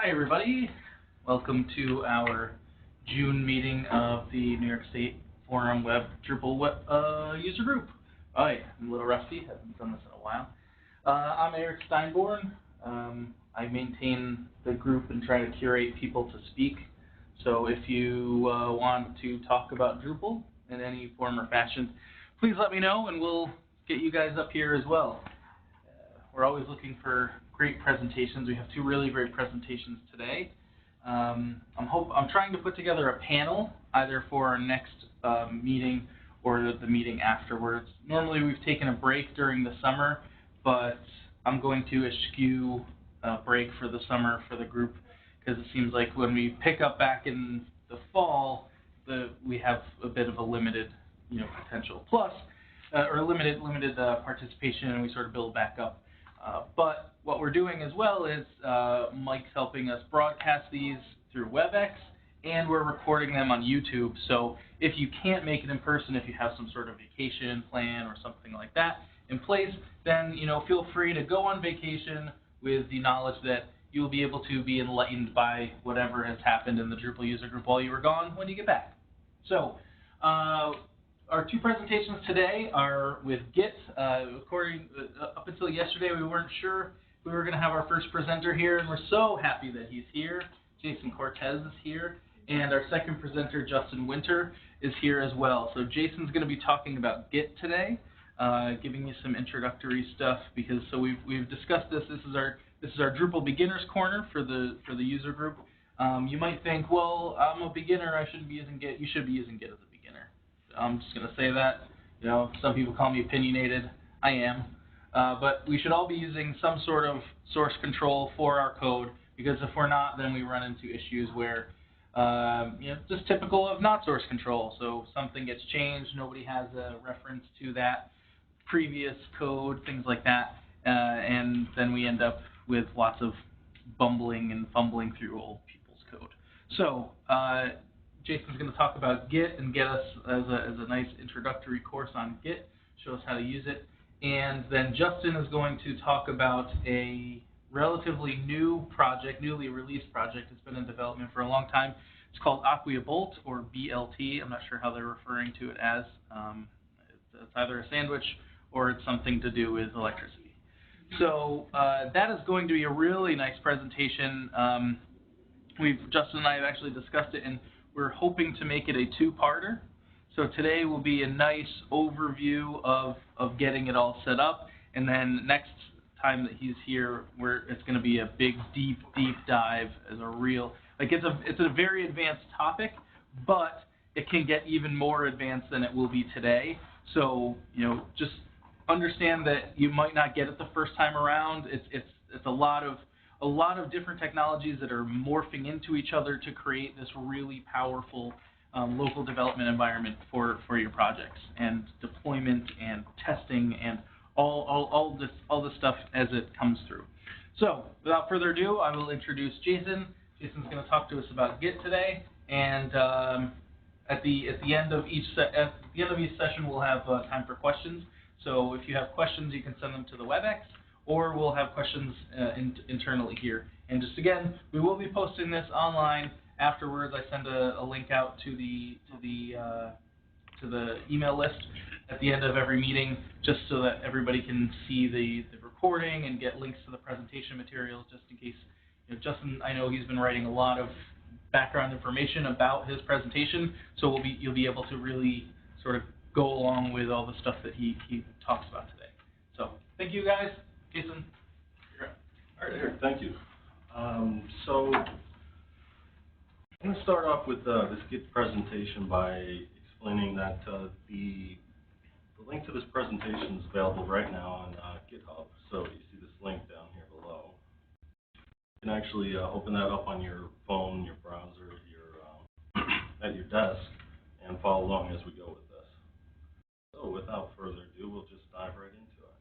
Hi everybody, welcome to our June meeting of the New York State Forum Web Drupal user group. Hi, I'm a little rusty, haven't done this in a while. I'm Eric Steinborn. I maintain the group and try to curate people to speak. So if you want to talk about Drupal in any form or fashion, please let me know and we'll get you guys up here as well. We're always looking for great presentations. We have two really great presentations today. I'm trying to put together a panel either for our next meeting or the meeting afterwards. Normally we've taken a break during the summer, but I'm going to eschew a break for the summer for the group because it seems like when we pick up back in the fall, we have a bit of a limited, potential plus or limited participation, and we sort of build back up. But what we're doing as well is Mike's helping us broadcast these through WebEx, and we're recording them on YouTube. So if you can't make it in person, if you have some sort of vacation plan or something like that in place, then feel free to go on vacation with the knowledge that you'll be able to be enlightened by whatever has happened in the Drupal user group while you were gone when you get back. So our two presentations today are with Git. Up until yesterday, we weren't sure we were going to have our first presenter here, and we're so happy that he's here. Jason Cortez is here, and our second presenter, Justin Winter, is here as well. So Jason's going to be talking about Git today, giving you some introductory stuff because we've discussed this. This is our Drupal beginners corner for the user group. You might think, well, I'm a beginner, I shouldn't be using Git. You should be using Git as a beginner. I'm just going to say that. Some people call me opinionated. I am. But we should all be using some sort of source control for our code, because if we're not, then we run into issues where, just typical of not source control. So something gets changed, nobody has a reference to that previous code, things like that, and then we end up with lots of bumbling and fumbling through old people's code. So Jason's going to talk about Git and get us as a nice introductory course on Git, show us how to use it. And then Justin is going to talk about a relatively new project, newly released project. It's been in development for a long time. It's called Acquia Bolt, or BLT. I'm not sure how they're referring to it as. It's either a sandwich or it's something to do with electricity. So that is going to be a really nice presentation. Justin and I have actually discussed it, and we're hoping to make it a two-parter. So today will be a nice overview of getting it all set up, and then next time that he's here, it's going to be a big, deep dive as a real, it's a very advanced topic, but it can get even more advanced than it will be today. So, just understand that you might not get it the first time around. It's a lot of different technologies that are morphing into each other to create this really powerful local development environment for your projects, and deployment and testing and all this stuff as it comes through. So without further ado, I will introduce Jason. Jason's going to talk to us about Git today, and at the end of each session, we'll have time for questions. So if you have questions, you can send them to the WebEx, or we'll have questions internally here. And just again, we will be posting this online afterwards. I send a link out to the email list at the end of every meeting, just so that everybody can see the recording and get links to the presentation materials, just in case. Justin, I know he's been writing a lot of background information about his presentation, so you'll be able to really sort of go along with all the stuff that he talks about today. So thank you guys. Jason, you're up. All right, Eric, thank you. So I'm going to start off with this Git presentation by explaining that the link to this presentation is available right now on GitHub. So you see this link down here below. You can actually open that up on your phone, your browser, at your desk, and follow along as we go with this. So without further ado, we'll just dive right into it.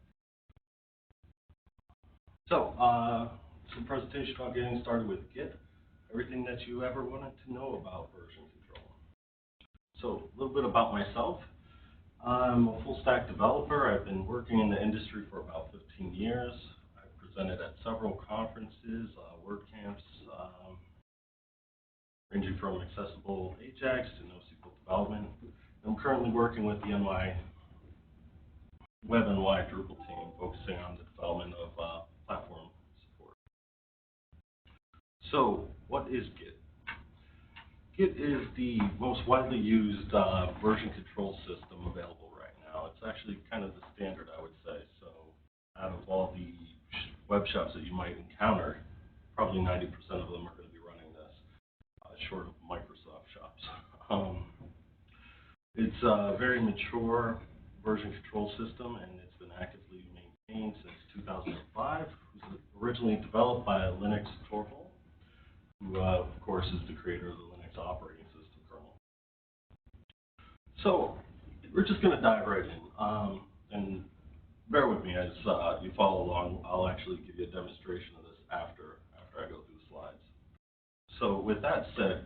So it's a presentation about getting started with Git, everything that you ever wanted to know about version control. So a little bit about myself. I'm a full stack developer. I've been working in the industry for about 15 years. I've presented at several conferences, WordCamps, ranging from accessible Ajax to NoSQL development. I'm currently working with the Web NY Drupal team, focusing on the development of platform support. So, what is Git? Git is the most widely used version control system available right now. It's actually kind of the standard, I would say. So, out of all the web shops that you might encounter, probably 90% of them are going to be running this, short of Microsoft shops. It's a very mature version control system, and it's been actively maintained since 2005. It was originally developed by Linux Torvald, who, of course, is the creator of the Linux operating system kernel. So, we're just going to dive right in. And bear with me as you follow along. I'll actually give you a demonstration of this after I go through the slides. So, with that said,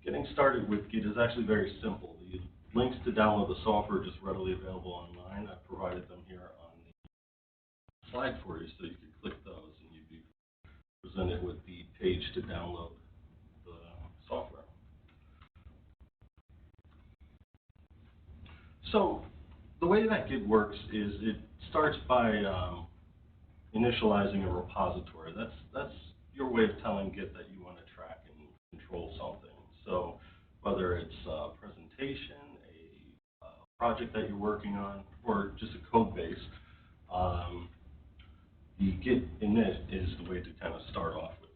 getting started with Git is actually very simple. The links to download the software are just readily available online. I've provided them here on the slide for you, so you can click those and you'd be presented with the page to download the software. So the way that Git works is it starts by initializing a repository. That's your way of telling Git that you want to track and control something. So whether it's a presentation, a project that you're working on, or just a code base, the Git init is the way to kind of start off with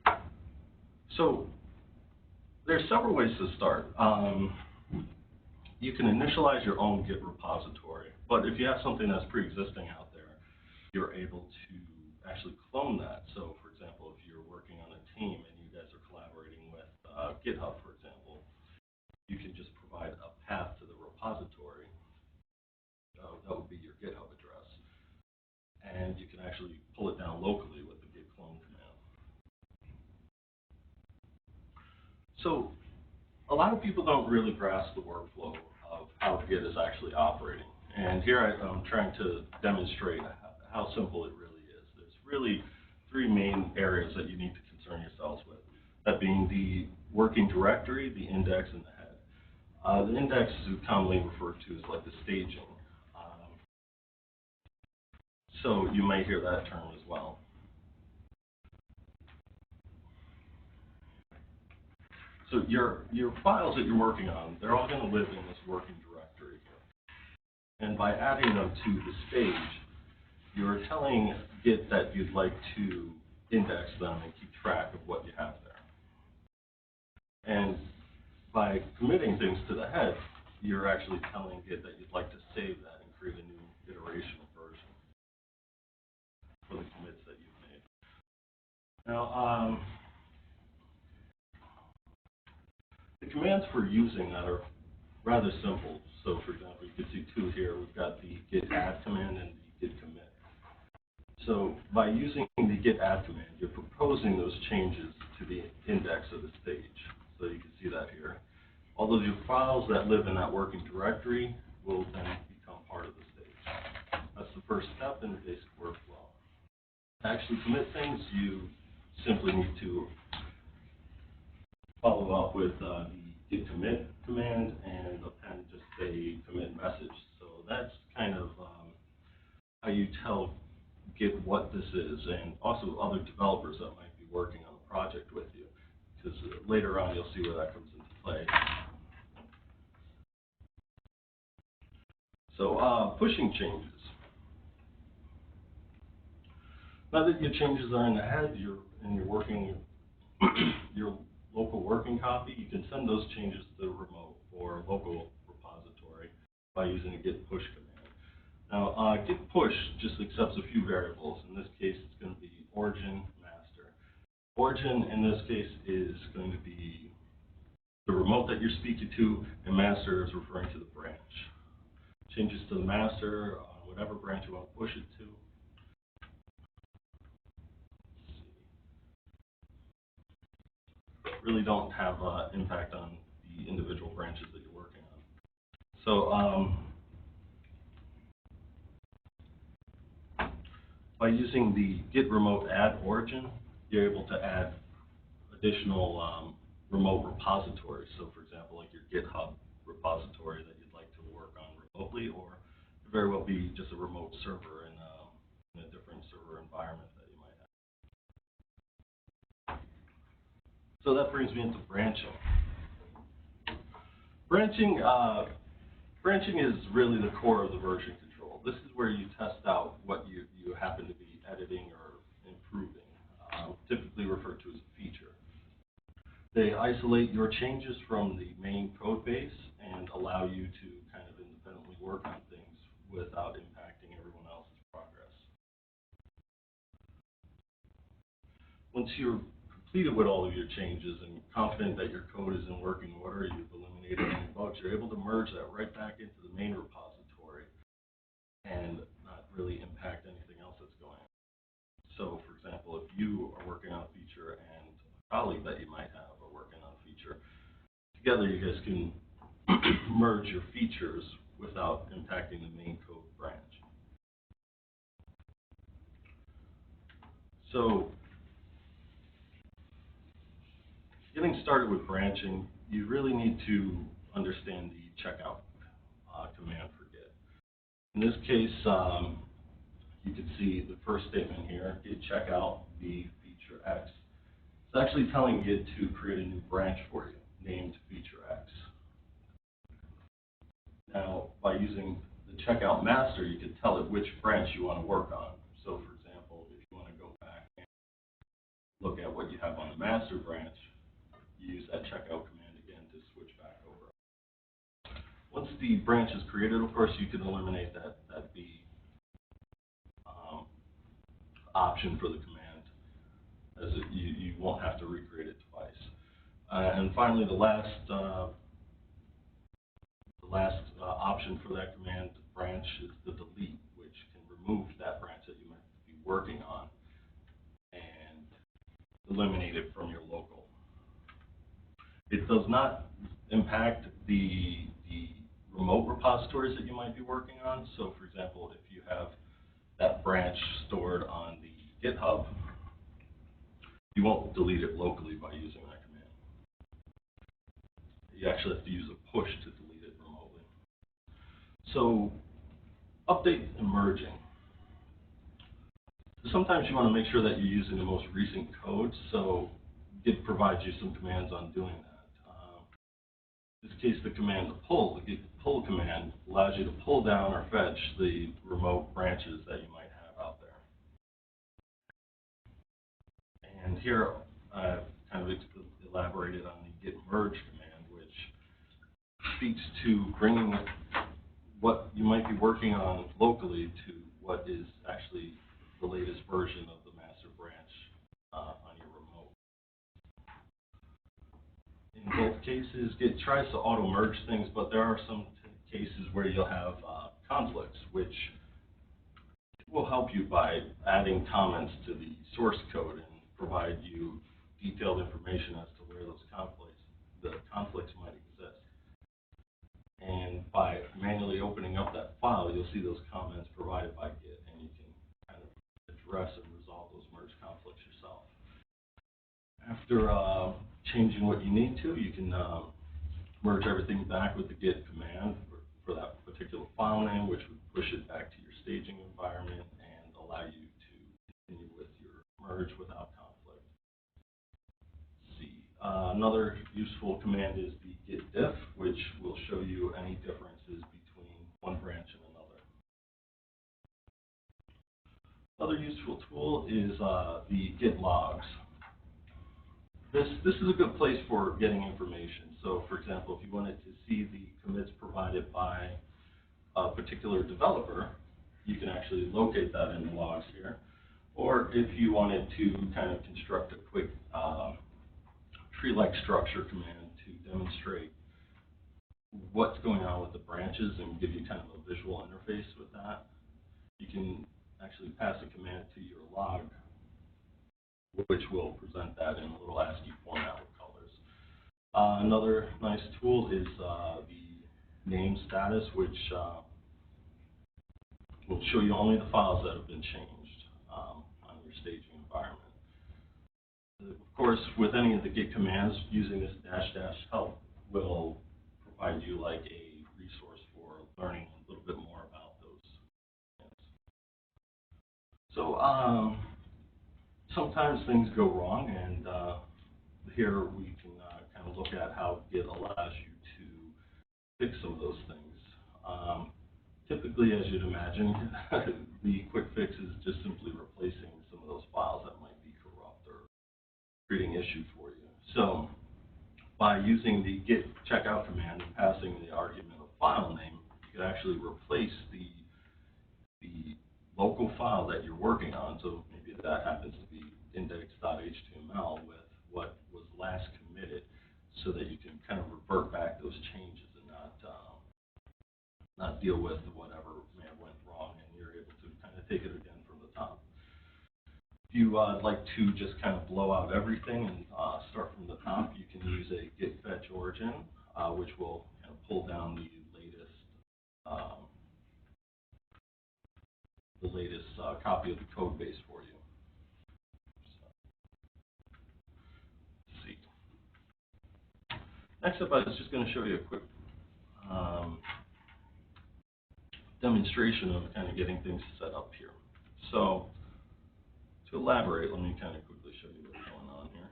that. So there's several ways to start. You can initialize your own Git repository, but if you have something that's pre-existing out there, you're able to actually clone that. So, for example, if you're working on a team and you guys are collaborating with GitHub, for example, you can just provide a path to the repository. That would be your GitHub address. And you can actually pull it down locally with the git clone command. So, a lot of people don't really grasp the workflow of how Git is actually operating. And here I'm trying to demonstrate how simple it really is. There's really three main areas that you need to concern yourselves with, that being the working directory, the index, and the head. The index is commonly referred to as like the staging. So you might hear that term as well. So your files that you're working on, they're all going to live in this working directory here. And by adding them to the stage, you're telling Git that you'd like to index them and keep track of what you have there. And by committing things to the head, you're actually telling Git that you'd like to save that and create a new iteration version for the commits that you've made. Now, the commands for using that are rather simple. So, for example, you can see two here. We've got the git add command and the git commit. So, by using the git add command, you're proposing those changes to the index of the stage. So you can see that here. All of your files that live in that working directory will then become part of the stage. That's the first step in the basic workflow. To actually commit things, you simply need to follow up with the git commit command and append just a commit message. So that's kind of how you tell Git what this is, and also other developers that might be working on the project with you, because later on you'll see where that comes into play. So pushing changes. Now that your changes are in the head, and you're working your local working copy, you can send those changes to the remote or local repository by using a git push command. Now, git push just accepts a few variables. In this case, it's going to be origin, master. Origin, in this case, is going to be the remote that you're speaking to, and master is referring to the branch. Changes to the master on whatever branch you want to push it to. Really don't have impact on the individual branches that you're working on. So By using the git remote add origin, you're able to add additional remote repositories. So for example, like your GitHub repository that you'd like to work on remotely, or it could very well be just a remote server in a different server environment that you might have. So that brings me into branching. Branching is really the core of the version control. This is where you test out what you happen to be editing or improving, typically referred to as a feature. They isolate your changes from the main code base and allow you to kind of independently work on things without impacting everyone else's progress. Once you're completed with all of your changes and confident that your code is in working order, you've eliminated any bugs, you're able to merge that right back into the main repository and not really impact anything else that's going on. So, for example, if you are working on a feature and a colleague that you might have are working on a feature, together you guys can merge your features without impacting the main code branch. So, getting started with branching, you really need to understand the checkout command for Git. In this case, you can see the first statement here, git checkout the feature X. It's actually telling Git to create a new branch for you, named feature X. Now, by using the checkout master, you can tell it which branch you want to work on. So, for example, if you want to go back and look at what you have on the master branch, you use that checkout command again to switch back over. Once the branch is created, of course, you can eliminate that B option for the command, as you won't have to recreate it twice. And finally, the last option for that command branch is the delete, which can remove that branch that you might be working on and eliminate it from your local. It does not impact the remote repositories that you might be working on. So, for example, if you have that branch stored on the GitHub, you won't delete it locally by using that command. You actually have to use a push to delete it remotely. So, update and merging. Sometimes you want to make sure that you're using the most recent code, so Git provides you some commands on doing that. In this case, the command to pull, the git pull command, allows you to pull down or fetch the remote branches that you might have out there. And here I've kind of elaborated on the git merge command, which speaks to bringing what you might be working on locally to what is actually the latest version of the master branch on your remote. In both cases, Git tries to auto-merge things, but there are some cases where you'll have conflicts, which will help you by adding comments to the source code and provide you detailed information as to where those conflicts might exist. And by manually opening up that file, you'll see those comments provided by Git, and you can kind of address and resolve those merge conflicts yourself. After changing what you need to, you can merge everything back with the git command for that particular file name, which would push it back to your staging environment and allow you to continue with your merge without conflict. Let's see. Another useful command is the git diff, which will show you any differences between one branch and another. Another useful tool is the git logs. This is a good place for getting information. So, for example, if you wanted to see the commits provided by a particular developer, you can actually locate that in the logs here. Or if you wanted to kind of construct a quick tree-like structure command to demonstrate what's going on with the branches and give you kind of a visual interface with that, you can actually pass a command to your log, which will present that in a little ASCII format with colors. Another nice tool is the name status, which will show you only the files that have been changed. staging environment. Of course, with any of the Git commands, using this --help will provide you like a resource for learning a little bit more about those commands. So sometimes things go wrong, and here we can kind of look at how Git allows you to fix some of those things. Typically, as you'd imagine, the quick fix is just simply replacing some of those files that might be corrupt or creating issues for you. So by using the git checkout command and passing the argument of file name, you can actually replace the local file that you're working on. So maybe that happens to be index.html with what was last committed, so that you can kind of revert back those changes and not deal with whatever may have went wrong, and you're able to kind of take it again from the top. If you like to just kind of blow out everything and start from the top, you can use a git fetch origin, which will kind of pull down the latest copy of the code base for you. So, let's see. Next up, I was just going to show you a quick demonstration of kind of getting things set up here. So to elaborate, let me kind of quickly show you what's going on here.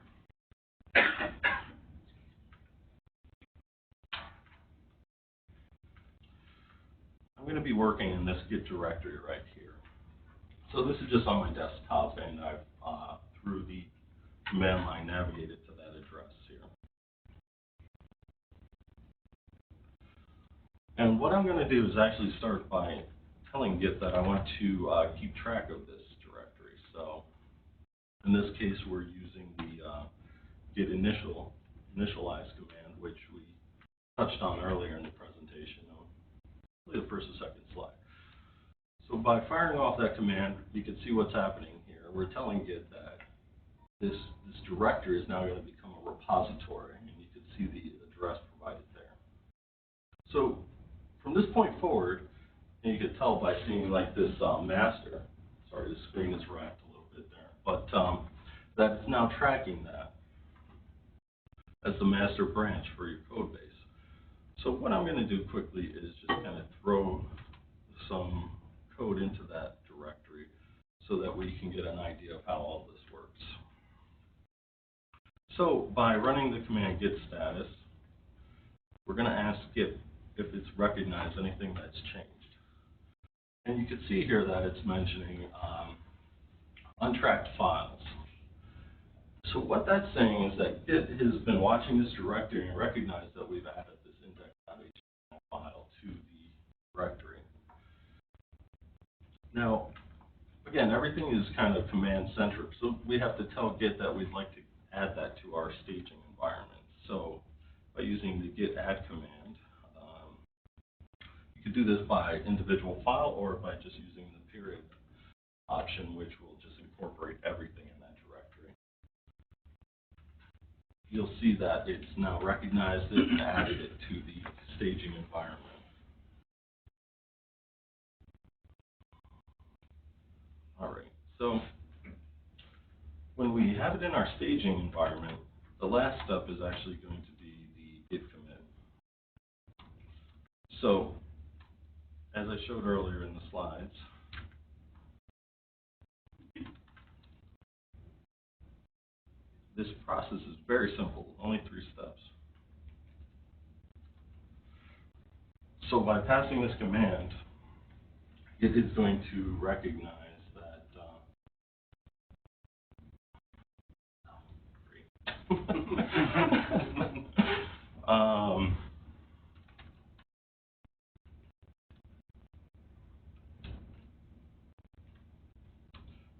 I'm going to be working in this Git directory right here. So this is just on my desktop, and I've, through the command line, navigated to that address here. And what I'm going to do is actually start by telling Git that I want to keep track of this directory. So in this case, we're using the git initialize command, which we touched on earlier in the presentation, really the first or second slide. So by firing off that command, you can see what's happening here. We're telling Git that this directory is now going to become a repository, and you can see the address provided there. So from this point forward, and you can tell by seeing like this master, sorry, the screen is wrapped a little bit there, but that it's now tracking that as the master branch for your code base. So what I'm going to do quickly is just kind of throw some code into that directory so that we can get an idea of how all this works. So by running the command git status, we're going to ask Git if it's recognized anything that's changed. And you can see here that it's mentioning untracked files. So what that's saying is that Git has been watching this directory and recognized that we've added this index.html file to the directory. Now, again, everything is kind of command-centric, so we have to tell Git that we'd like to add that to our staging environment. So by using the git add command, you could do this by individual file or by just using the period option, which will just incorporate everything in that directory. You'll see that it's now recognized it and added it to the staging environment. All right, so when we have it in our staging environment, the last step is actually going to be the git commit. So as I showed earlier in the slides, this process is very simple, only 3 steps. So by passing this command, it is going to recognize that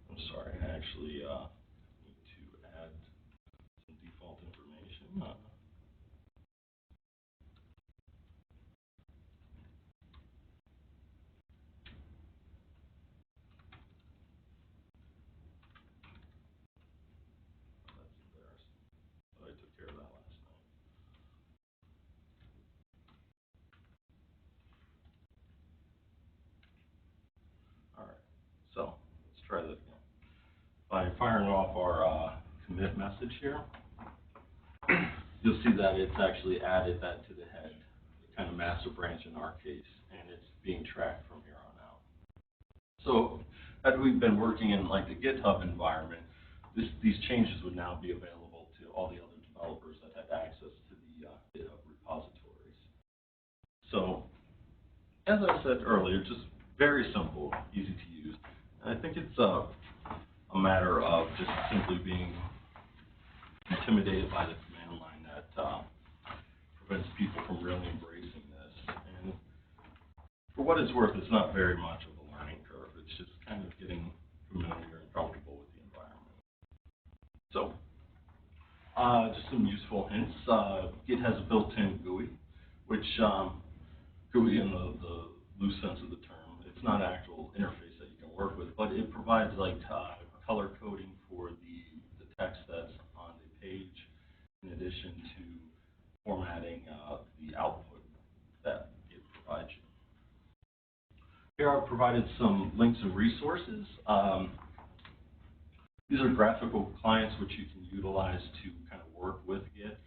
I'm sorry, I actually need to add some default information. That's embarrassing, but I took care of that last night. All right, so let's try that again. By commit message here, you'll see that it's actually added that to the head, kind of master branch in our case, and it's being tracked from here on out. So had we been working in like the GitHub environment, these changes would now be available to all the other developers that had access to the GitHub repositories. So as I said earlier, just very simple, easy to use. And I think it's a matter of just simply being intimidated by the command line that prevents people from really embracing this. And for what it's worth, it's not very much of a learning curve. It's just kind of getting familiar and comfortable with the environment. So, just some useful hints. Git has a built-in GUI, which GUI in the loose sense of the term, it's not an actual interface that you can work with, but it provides like color coding for the text that's on the page, in addition to formatting the output that it provides you. Here I've provided some links and resources. These are graphical clients which you can utilize to kind of work with Git.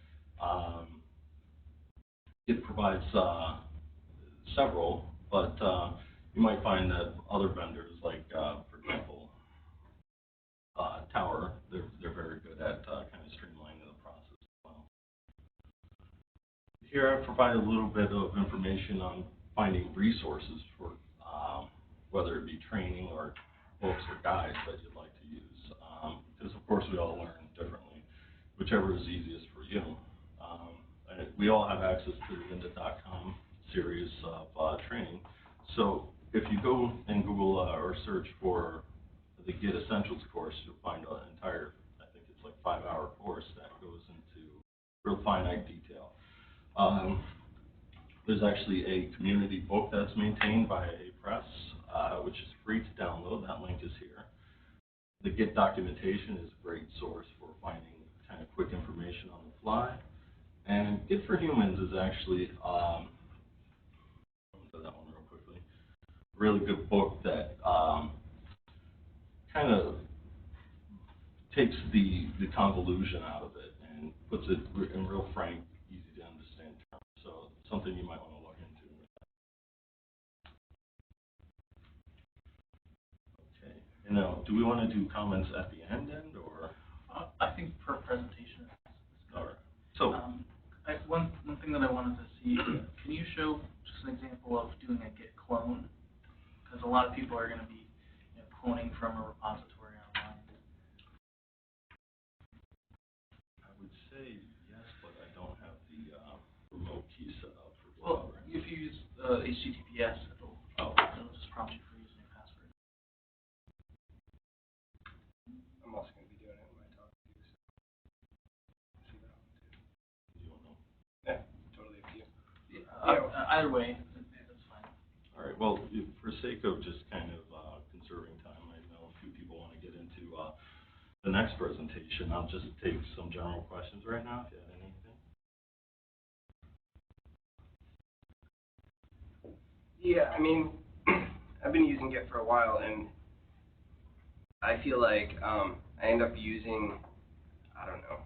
Git provides several, but you might find that other vendors, like for example, Tower, they're very good at kind of streamlining the process as well. Here I've provided a little bit of information on finding resources for whether it be training or books or guides that you'd like to use. Because of course we all learn differently, whichever is easiest for you. And we all have access to the lynda.com series of training. So if you go and Google or search for the Git Essentials course, you'll find an entire, I think it's like 5-hour course that goes into real finite detail. There's actually a community book that's maintained by a press, which is free to download. That link is here. The Git documentation is a great source for finding kind of quick information on the fly. And Git for Humans is actually, I'll do that one real quickly, a really good book that kind of takes the convolution out of it and puts it in real frank, easy to understand terms. So something you might want to look into. Okay. And now, do we want to do comments at the end or? I think for a presentation, it's good. All right. So. One thing that I wanted to see, can you show just an example of doing a Git clone? Because a lot of people are going to be cloning from a repository online. I would say yes, but I don't have the remote key set up for Drupal. Well, if you use HTTPS, it'll just prompt you for using your password. I'm also going to be doing it in my talk too, so see that one too. You don't know. Yeah, totally up to you. Either way, that's fine. All right. Well, for sake of just kind of conserving time, I know a few people want to get into the next presentation. I'll just take some general questions right now, if you have anything. Yeah, I mean, I've been using Git for a while, and I feel like I end up using, I don't know,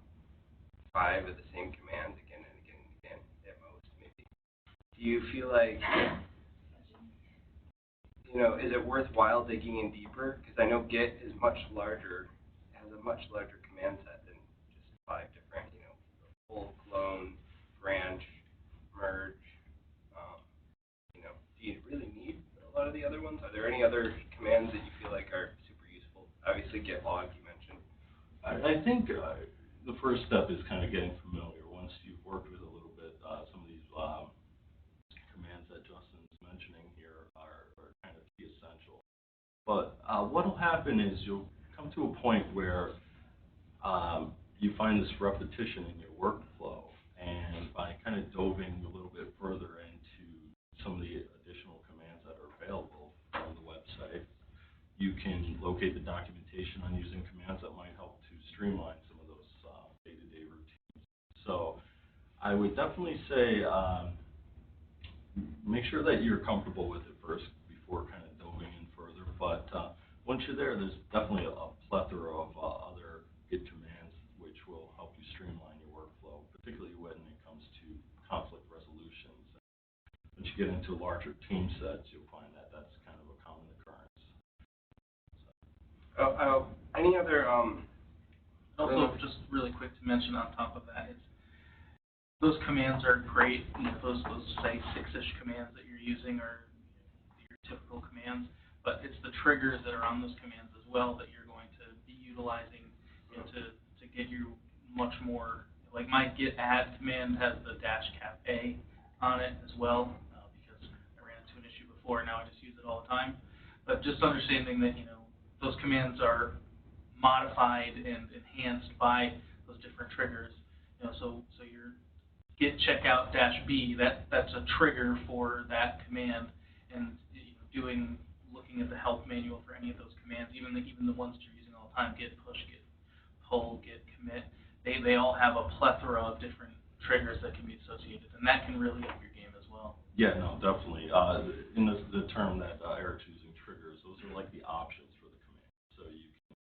5 of the same commands again and again and again at most, maybe. Do you feel like, is it worthwhile digging in deeper? Because I know Git is much larger, has a much larger command set than just 5 different, pull, clone, branch, merge. Do you really need a lot of the other ones? Are there any other commands that you feel like are super useful? Obviously, git log you mentioned. I think the first step is kind of getting familiar. Once you've worked with a little bit, some of these commands that Justin's mentioning here are kind of key essential. But what will happen is you'll come to a point where you find this repetition in your workflow, and by kind of doving a little bit further into some of the additional commands that are available on the website, you can locate the documentation on using commands that might help to streamline some of those day-to-day routines. So I would definitely say make sure that you're comfortable with it first before kind of doving in further. But once you're there, there's definitely a plethora of other Git commands you get into larger team sets, you'll find that that's kind of a common occurrence. Any other Also, just really quick to mention on top of that, it's those commands are great. Those say 6-ish commands that you're using are your typical commands, but it's the triggers that are on those commands as well that you're going to be utilizing to get you much more. Like my git add command has the -cap on it as well, because I ran into an issue before, and now I just use it all the time. But just understanding that those commands are modified and enhanced by those different triggers. So your git checkout -b, that's a trigger for that command, and looking at the help manual for any of those commands, even the ones that you're using all the time, git push, git pull, git commit, they all have a plethora of different triggers that can be associated, and that can really up your game as well. Yeah, no, definitely. In the term that Eric's using, triggers, those are like the options for the command. So you can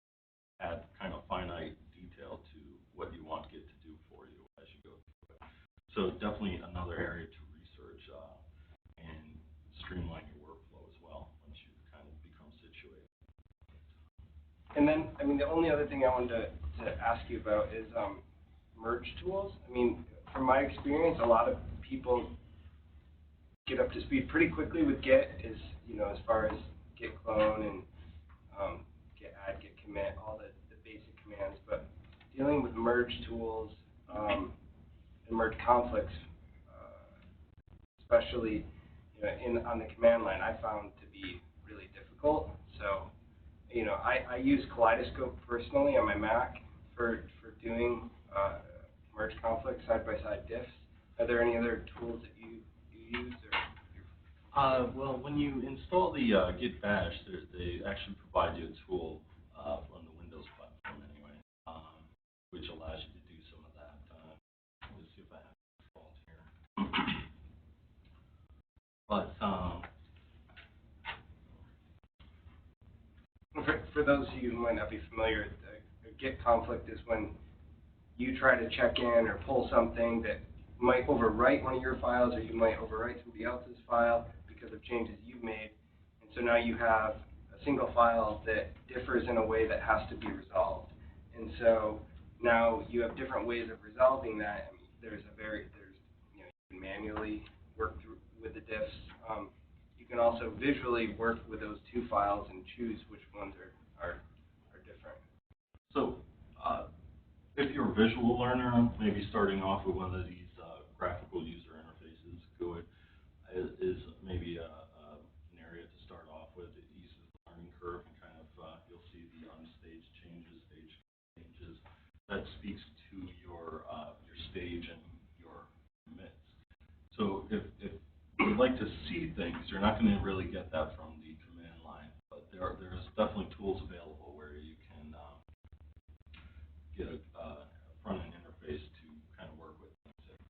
add kind of finite detail to what you want Git to do for you as you go through it. So definitely another area to research and streamline your workflow as well once you kind of become situated. And then, the only other thing I wanted to ask you about is merge tools. From my experience, a lot of people get up to speed pretty quickly with Git, as far as Git clone and Git add, Git commit, all the basic commands. But dealing with merge tools and merge conflicts, especially on the command line, I found to be really difficult. So, I use Kaleidoscope personally on my Mac for doing merge conflict side-by-side diffs. Are there any other tools that you use? Well, when you install the Git bash, they actually provide you a tool on the Windows platform anyway, which allows you to do some of that. Let's see if I have it installed here. But for those of you who might not be familiar, a Git conflict is when you try to check in or pull something that might overwrite one of your files, or you might overwrite somebody else's file because of changes you've made. And so now you have a single file that differs in a way that has to be resolved. And so now you have different ways of resolving that. You can manually work through with the diffs. You can also visually work with those two files and choose which ones are different. So, if you're a visual learner, maybe starting off with one of these graphical user interfaces, GUID is maybe an area to start off with. It eases the learning curve and kind of you'll see the unstaged changes, stage changes. That speaks to your stage and your commits. So if you'd like to see things, you're not going to really get that from the command line, but there's definitely tools available where you can get a front-end interface to kind of work with things and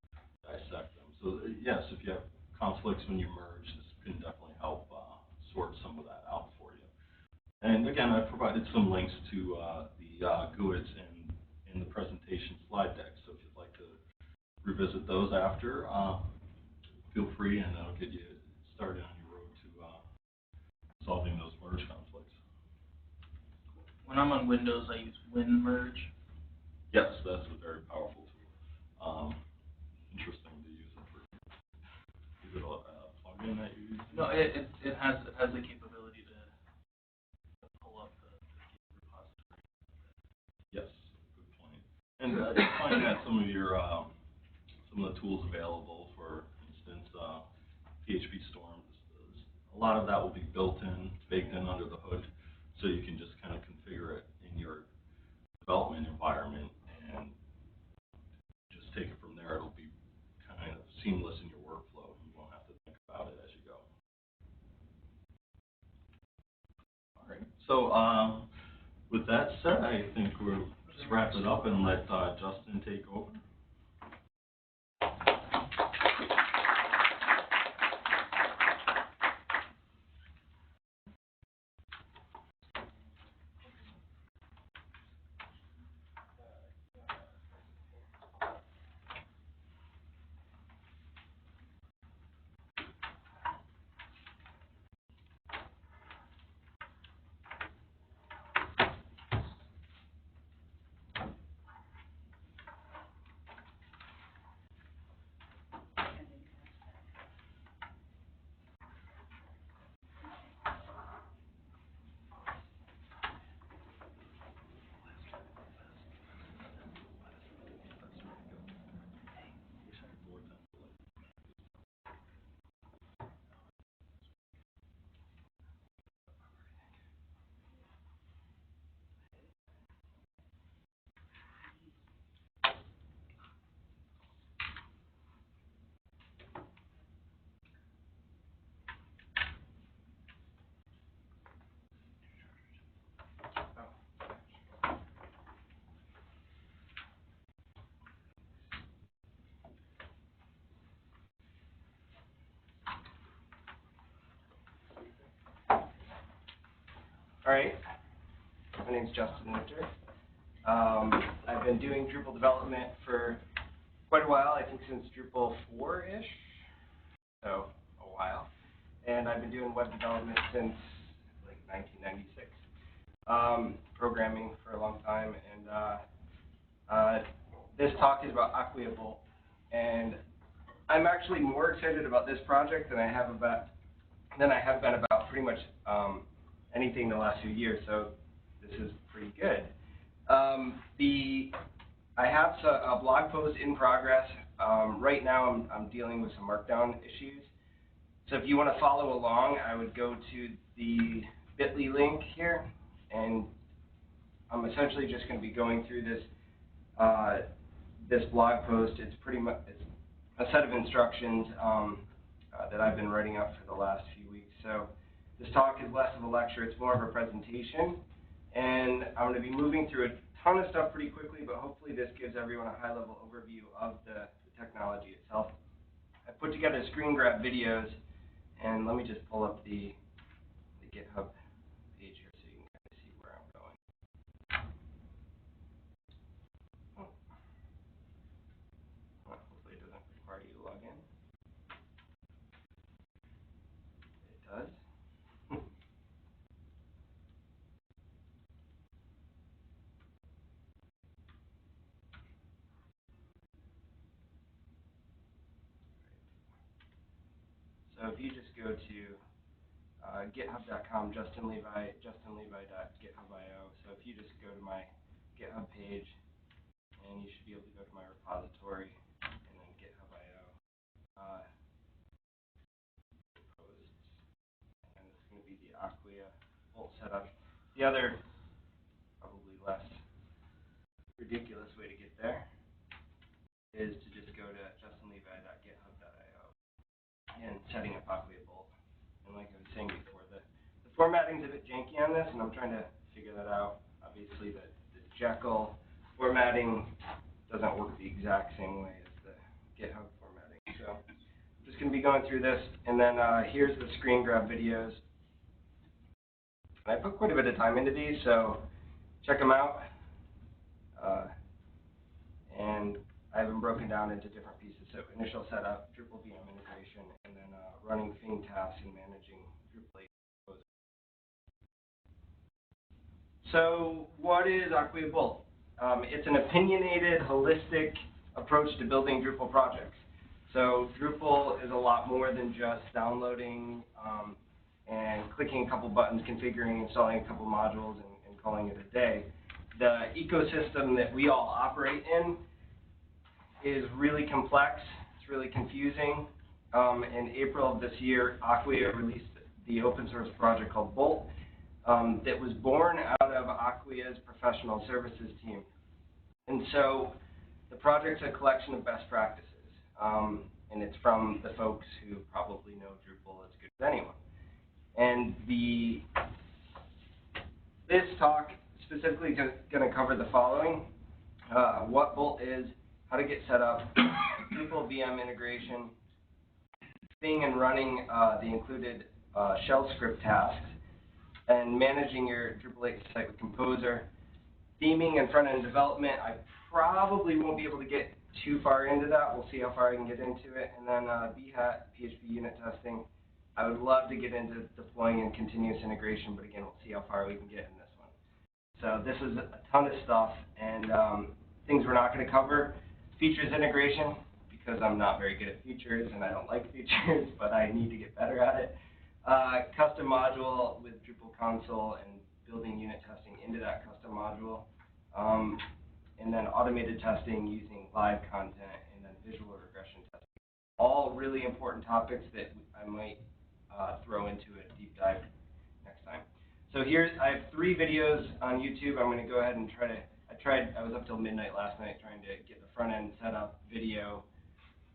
dissect them. So yes, if you have conflicts when you merge, this can definitely help sort some of that out for you. And again, I provided some links to the GUIDs in the presentation slide deck, so if you'd like to revisit those after, feel free, and that'll get you started on your road to solving those merge conflicts. When I'm on Windows, I use WinMerge. Yes, that's a very powerful tool. Interesting to use it for. Is it a plugin that you use? No, it has the capability to pull up the repository. Yes, good point. And you find that some of the tools available, for instance, PHP Storm, a lot of that will be baked in under the hood, so you can just kind of configure it in your development environment and just take it from there. It'll be kind of seamless in your workflow. You won't have to think about it as you go. All right. So with that said, I think we'll just wrap it up and let Justin take over. All right, my name's Justin Winter. I've been doing Drupal development for quite a while, I think since Drupal 4-ish, so a while. And I've been doing web development since like 1996. Programming for a long time, and this talk is about Acquia Bolt. And I'm actually more excited about this project than I have been about pretty much anything the last few years. So this is pretty good. I have a blog post in progress. Right now, I'm dealing with some markdown issues. So if you want to follow along, I would go to the bit.ly link here, and I'm essentially just going to be going through this blog post. It's pretty much a set of instructions that I've been writing up for the last few weeks. So this talk is less of a lecture, it's more of a presentation, and I'm going to be moving through a ton of stuff pretty quickly, but hopefully this gives everyone a high-level overview of the technology itself. I put together screen grab videos, and let me just pull up the GitHub page here so you can kind of see where I'm going. Well, hopefully it doesn't require you to log in. It does. So if you just go to github.com, justinlevi.github.io. So if you just go to my GitHub page, and you should be able to go to my repository, and then github.io. Posts, and it's going to be the Acquia Bolt setup. The other, probably less ridiculous way to get there is to just go to justinlevi.github.io and setting up Acquia Bolt. And like I was saying before, the formatting's a bit janky on this, and I'm trying to figure that out. Obviously, the Jekyll formatting doesn't work the exact same way as the GitHub formatting. So I'm just going to be going through this, and then here's the screen grab videos. I put quite a bit of time into these, so check them out. And I have them broken down into different pieces. So initial setup, Drupal VM integration, and then running thing tasks and managing Drupal 8 composer. So what is Acquia Bolt? It's an opinionated, holistic approach to building Drupal projects. So Drupal is a lot more than just downloading and clicking a couple buttons, configuring, installing a couple modules, and calling it a day. The ecosystem that we all operate in is really complex. It's really confusing. In April of this year, Acquia released the open source project called Bolt that was born out of Acquia's professional services team. And so the project's a collection of best practices, and it's from the folks who probably know Drupal as good as anyone. And this talk specifically going to cover the following: what Bolt is, how to get set up, Drupal VM integration, thing and running the included shell script tasks, and managing your Drupal 8 site with Composer, theming and front-end development. I probably won't be able to get too far into that. We'll see how far I can get into it. And then BHAT, PHP unit testing. I would love to get into deploying and continuous integration, but again, we'll see how far we can get in this one. So this is a ton of stuff, and things we're not going to cover. Features integration, because I'm not very good at features, and I don't like features, but I need to get better at it. Custom module with Drupal console and building unit testing into that custom module. And then automated testing using live content, and then visual regression testing. All really important topics that I might throw into a deep dive next time. So I have 3 videos on YouTube. I'm going to go ahead and I was up till midnight last night trying to get the front end setup video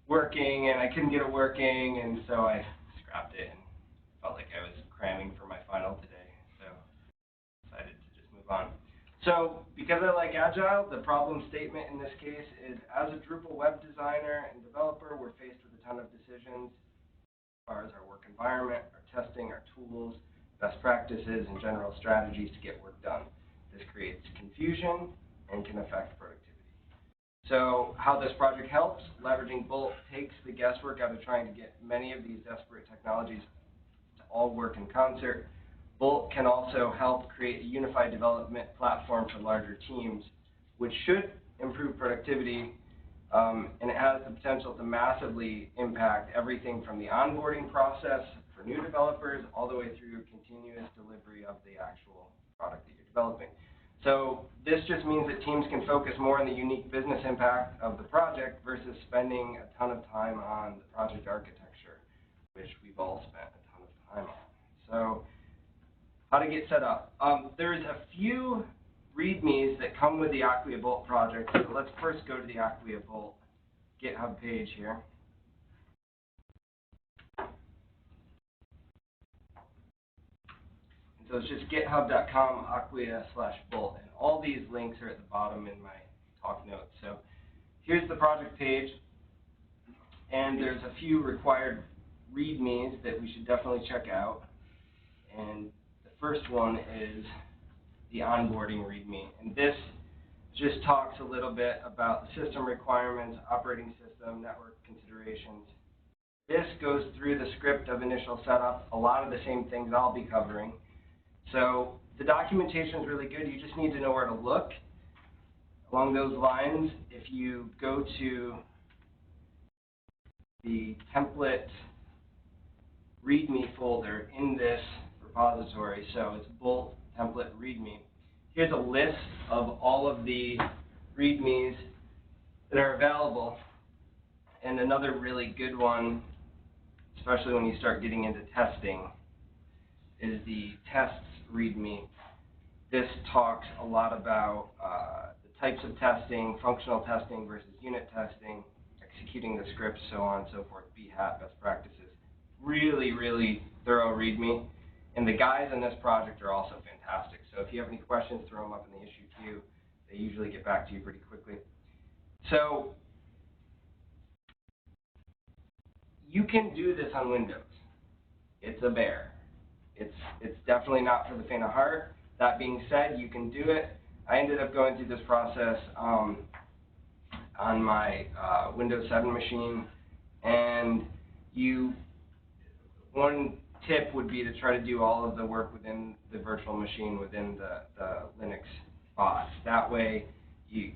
working, and I couldn't get it working, and so I scrapped it and felt like I was cramming for my final today, so decided to just move on. So because I like Agile, the problem statement in this case is, as a Drupal web designer and developer, we're faced with a ton of decisions as far as our work environment, our testing, our tools, best practices, and general strategies to get work done. This creates confusion and can affect productivity. So how this project helps, leveraging Bolt takes the guesswork out of trying to get many of these disparate technologies to all work in concert. Bolt can also help create a unified development platform for larger teams, which should improve productivity, and it has the potential to massively impact everything from the onboarding process for new developers all the way through continuous delivery of the actual product that you're developing. So this just means that teams can focus more on the unique business impact of the project versus spending a ton of time on the project architecture, which we've all spent a ton of time on. So how to get set up. There's a few READMEs that come with the Acquia Bolt project. So let's first go to the Acquia Bolt GitHub page here. And so it's just github.com acquia/bolt, and all these links are at the bottom in my talk notes. So here's the project page, and there's a few required READMEs that we should definitely check out. And the first one is the onboarding README, and this just talks a little bit about the system requirements, operating system, network considerations. This goes through the script of initial setup, a lot of the same things I'll be covering. So the documentation is really good. You just need to know where to look. Along those lines, if you go to the template README folder in this repository, so it's Bolt template README. Here's a list of all of the READMEs that are available, and another really good one, especially when you start getting into testing, is the tests README. This talks a lot about the types of testing, functional testing versus unit testing, executing the scripts, so on and so forth, BHAT, best practices. Really, really thorough README. And the guys on this project are also fantastic. So if you have any questions, throw them up in the issue queue. They usually get back to you pretty quickly. So you can do this on Windows. It's a bear. It's definitely not for the faint of heart. That being said, you can do it. I ended up going through this process on my Windows 7 machine, and one tip would be to try to do all of the work within the virtual machine, within the Linux box. That way, you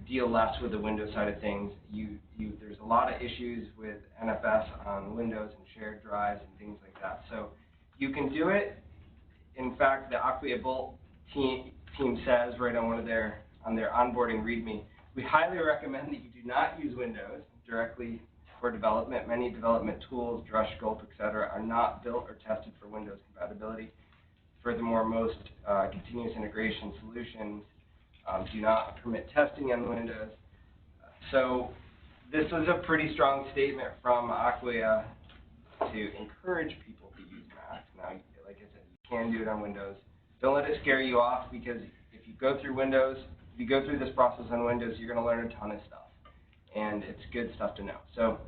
deal less with the Windows side of things. There's a lot of issues with NFS on Windows and shared drives and things like that. So you can do it. In fact, the Acquia Bolt team says right on their onboarding README, we highly recommend that you do not use Windows directly for development. Many development tools, Drush, Gulp, etc., are not built or tested for Windows compatibility. Furthermore, most continuous integration solutions do not permit testing on Windows. So this was a pretty strong statement from Acquia to encourage people to use Mac. Now, like I said, you can do it on Windows. Don't let it scare you off, because if you go through Windows, if you go through this process on Windows, you're going to learn a ton of stuff, and it's good stuff to know. So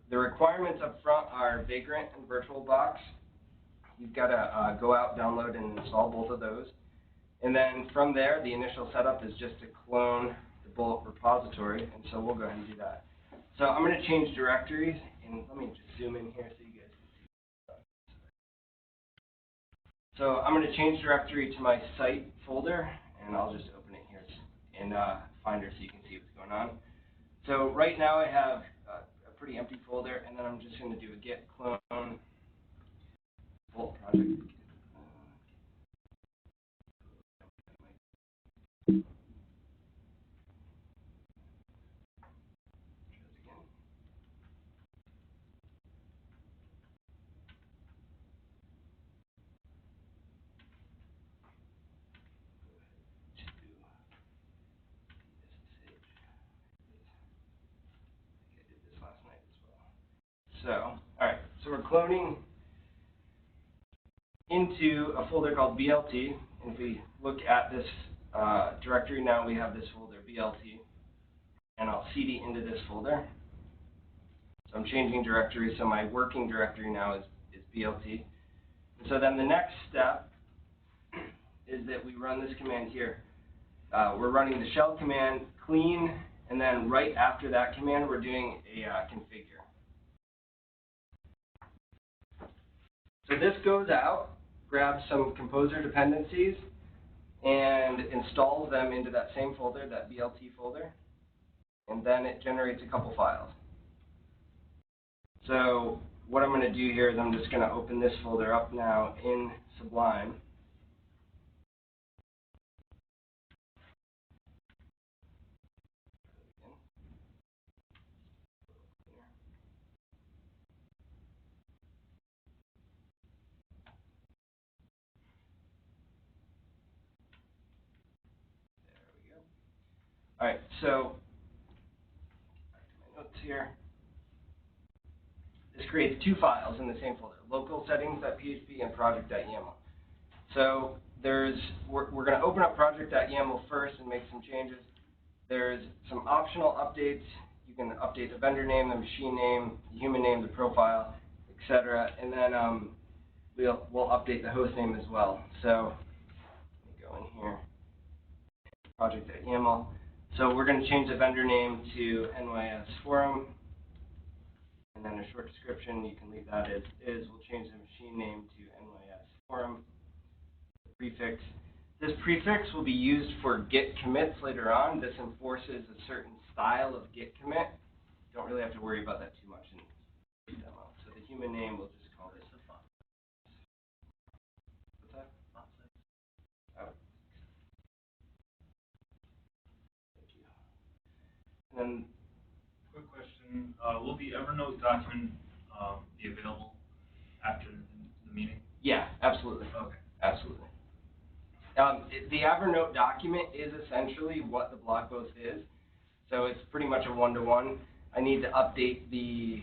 the requirements up front are Vagrant and VirtualBox. You've got to go out, download, and install both of those. And then from there, the initial setup is just to clone the Bolt repository, and so we'll go ahead and do that. So I'm going to change directories, and let me just zoom in here so you guys can see. So I'm going to change directory to my site folder, and I'll just open it here in Finder so you can see what's going on. So right now I have a pretty empty folder, and then I'm just going to do a git clone Bolt project. So, all right, so we're cloning into a folder called BLT, and if we look at this directory now, we have this folder BLT, and I'll cd into this folder. So I'm changing directory, so my working directory now is BLT. So then the next step is that we run this command here. We're running the shell command clean, and then right after that command, we're doing a configure. So this goes out, grabs some composer dependencies, and installs them into that same folder, that BLT folder, and then it generates a couple files. So what I'm going to do here is I'm just going to open this folder up now in Sublime. All right, so back to my notes here. This creates two files in the same folder, local settings.php and project.yaml. So we're going to open up project.yaml first and make some changes. There's some optional updates. You can update the vendor name, the machine name, the human name, the profile, etc. And then we'll update the host name as well. So let me go in here, project.yaml. So we're going to change the vendor name to NYS forum. And then a short description, you can leave that as is. We'll change the machine name to NYS forum. The prefix. This prefix will be used for Git commits later on. This enforces a certain style of Git commit. Don't really have to worry about that too much in the demo. So the human name, we'll just call this. What's that? Oh. Thank you. And then, Quick question, will the Evernote document be available after the meeting? yeah, absolutely. Okay. Absolutely. The Evernote document is essentially what the blog post is. So it's pretty much a one-to-one. I need to update the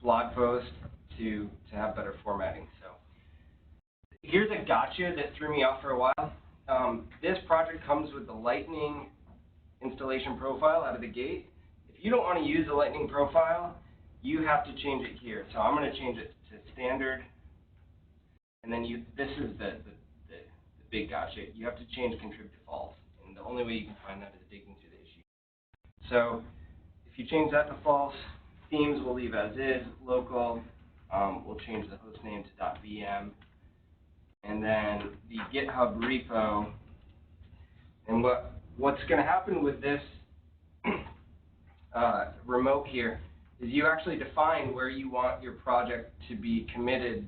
blog post to have better formatting. So here's a gotcha that threw me off for a while. This project comes with the Lightning installation profile out of the gate. If you don't want to use the Lightning profile, you have to change it here. So I'm going to change it to standard. And then this is the big gotcha. You have to change contrib to false. And the only way you can find that is digging through the issue. So if you change that to false, themes will leave as is. Local, we'll change the host name to .vm. And then the GitHub repo. And what's going to happen with this remote here is you actually define where you want your project to be committed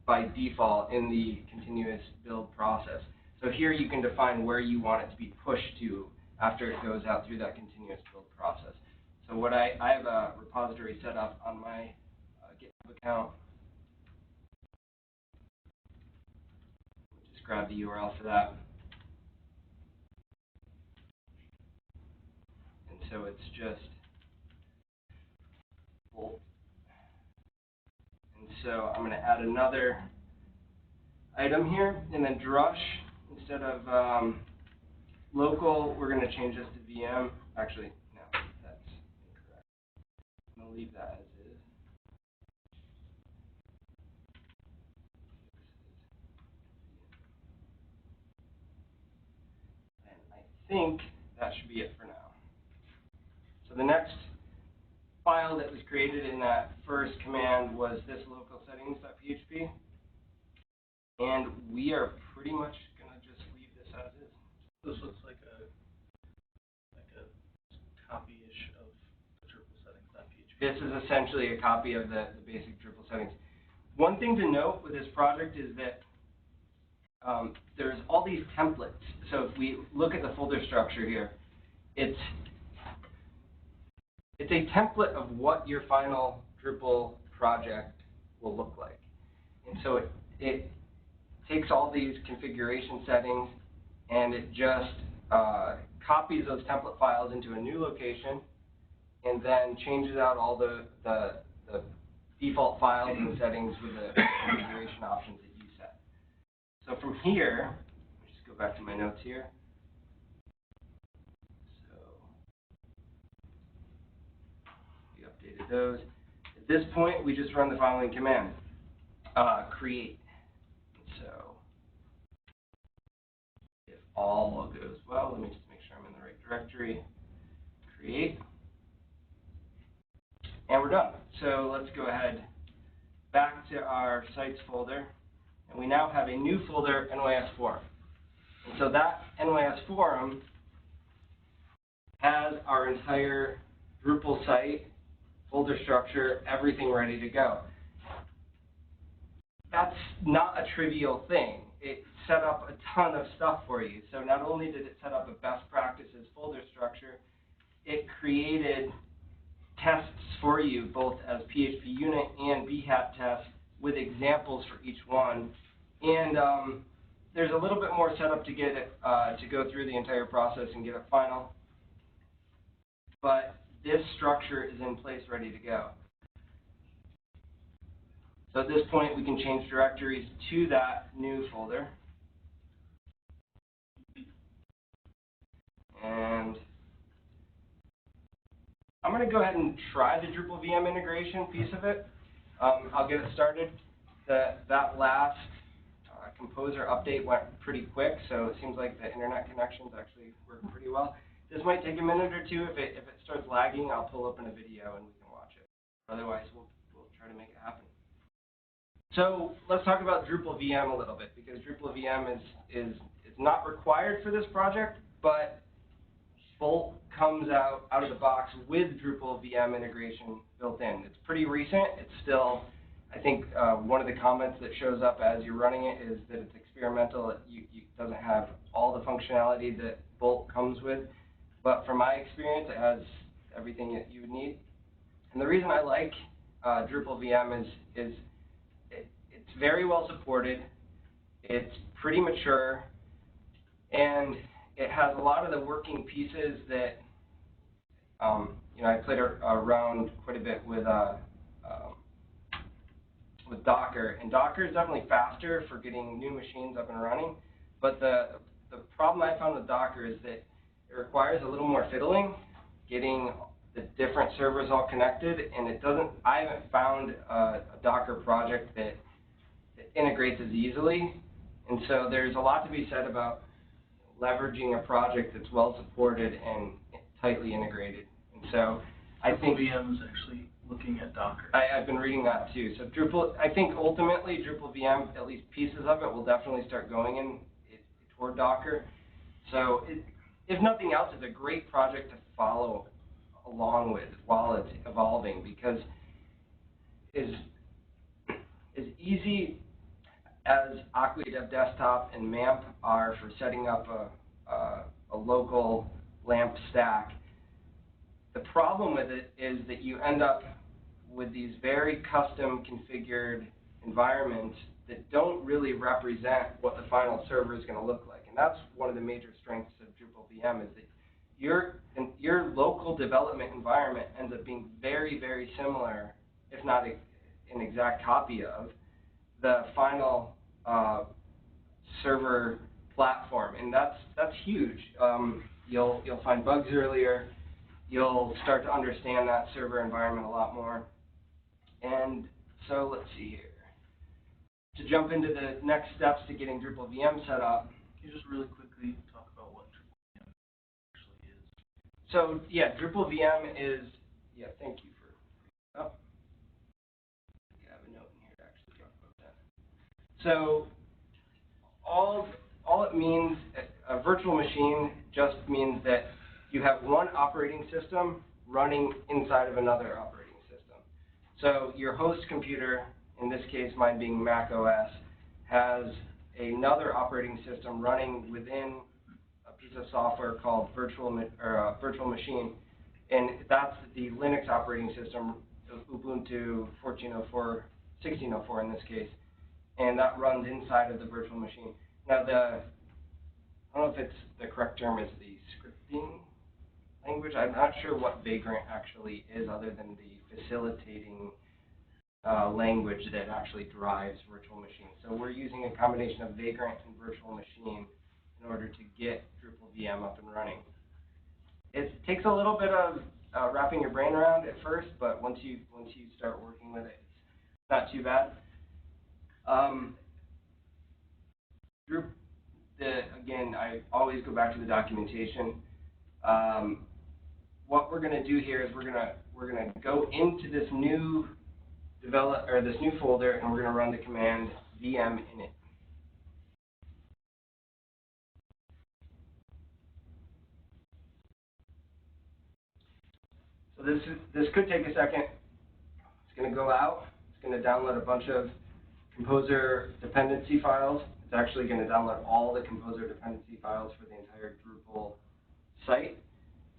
by default in the continuous build process. So here you can define where you want it to be pushed to after it goes out through that continuous build process. So what I have a repository set up on my GitHub account. Just grab the URL for that. And so it's just bolt. And so I'm going to add another item here, and then drush, instead of local, we're going to change this to VM. Actually, no, that's incorrect. I'm going to leave that as is. And I think that should be it for now. So the next file that was created in that first command was this local settings.php. And we are pretty much going to just leave this as is. This looks like a copy-ish of the Drupal settings.php. This is essentially a copy of the basic Drupal settings. One thing to note with this project is that there's all these templates. So if we look at the folder structure here, it's a template of what your final Drupal project will look like. And so it takes all these configuration settings and it just copies those template files into a new location and then changes out all the default files and settings with the configuration options that you set. So from here, let me just go back to my notes here. So we updated those. At this point, we just run the following command. create. So if all goes well, let me just make sure I'm in the right directory. Create. And we're done. So let's go ahead back to our sites folder. And we now have a new folder, NYS forum. And so that NYS forum has our entire Drupal site, folder structure, everything ready to go. That's not a trivial thing. It set up a ton of stuff for you. So not only did it set up a best practices folder structure, it created tests for you, both as PHP unit and Behat tests, with examples for each one. And there's a little bit more setup to get it to go through the entire process and get it final. But this structure is in place, ready to go. So at this point, we can change directories to that new folder. And I'm going to go ahead and try the Drupal VM integration piece of it. I'll get it started. That last Composer update went pretty quick, so it seems like the internet connection's actually working pretty well. This might take a minute or two. If it starts lagging, I'll pull open a video and we can watch it. Otherwise, we'll try to make it happen. So let's talk about Drupal VM a little bit, because Drupal VM is not required for this project, but Bolt comes out of the box with Drupal VM integration built in. It's pretty recent. It's still, I think one of the comments that shows up as you're running it is that it's experimental. It doesn't have all the functionality that Bolt comes with. But from my experience, it has everything that you would need. And the reason I like Drupal VM is it's very well supported. It's pretty mature. And it has a lot of the working pieces that, I played around quite a bit with Docker. And Docker is definitely faster for getting new machines up and running. But the problem I found with Docker is that it requires a little more fiddling, getting the different servers all connected, and I haven't found a Docker project that integrates as easily. And so there's a lot to be said about leveraging a project that's well supported and tightly integrated. And so I think VM is actually looking at Docker. I've been reading that too. So Drupal, I think ultimately Drupal VM, at least pieces of it, will definitely start going in toward Docker. So if nothing else, it's a great project to follow along with while it's evolving, because as easy as AquaDev Desktop and MAMP are for setting up a local LAMP stack, the problem with it is that you end up with these very custom configured environments that don't really represent what the final server is going to look like. And that's one of the major strengths of Drupal VM, is that your local development environment ends up being very, very similar, if not an exact copy of, the final server platform. And that's huge. You'll find bugs earlier. You'll start to understand that server environment a lot more. And so let's see here. To jump into the next steps to getting Drupal VM set up. Can you just really quickly talk about what Drupal VM actually is? So yeah, Drupal VM is, thank you for, I have a note in here to actually talk about that. So all it means, a virtual machine just means that you have one operating system running inside of another operating system. So your host computer, in this case mine being Mac OS, has another operating system running within a piece of software called virtual machine, and that's the Linux operating system, Ubuntu 14.04, 16.04 in this case, and that runs inside of the virtual machine. Now I don't know if it's the correct term is the scripting language. I'm not sure what Vagrant actually is, other than the facilitating language that actually drives virtual machines. So we're using a combination of Vagrant and virtual machine in order to get Drupal VM up and running. It takes a little bit of wrapping your brain around at first, but once you start working with it, it's not too bad. Again, I always go back to the documentation. What we're going to do here is we're going to go into this new this new folder, and we're going to run the command vm init. So this could take a second. It's going to go out. It's going to download a bunch of Composer dependency files. It's actually going to download all the Composer dependency files for the entire Drupal site,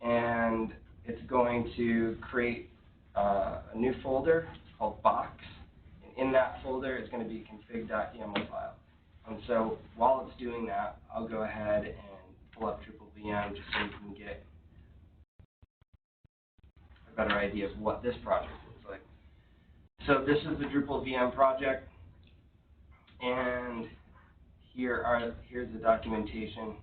and it's going to create a new folder called box, and in that folder is going to be a config.yaml file. And so while it's doing that, I'll go ahead and pull up Drupal VM just so you can get a better idea of what this project looks like. So this is the Drupal VM project, and here's the documentation.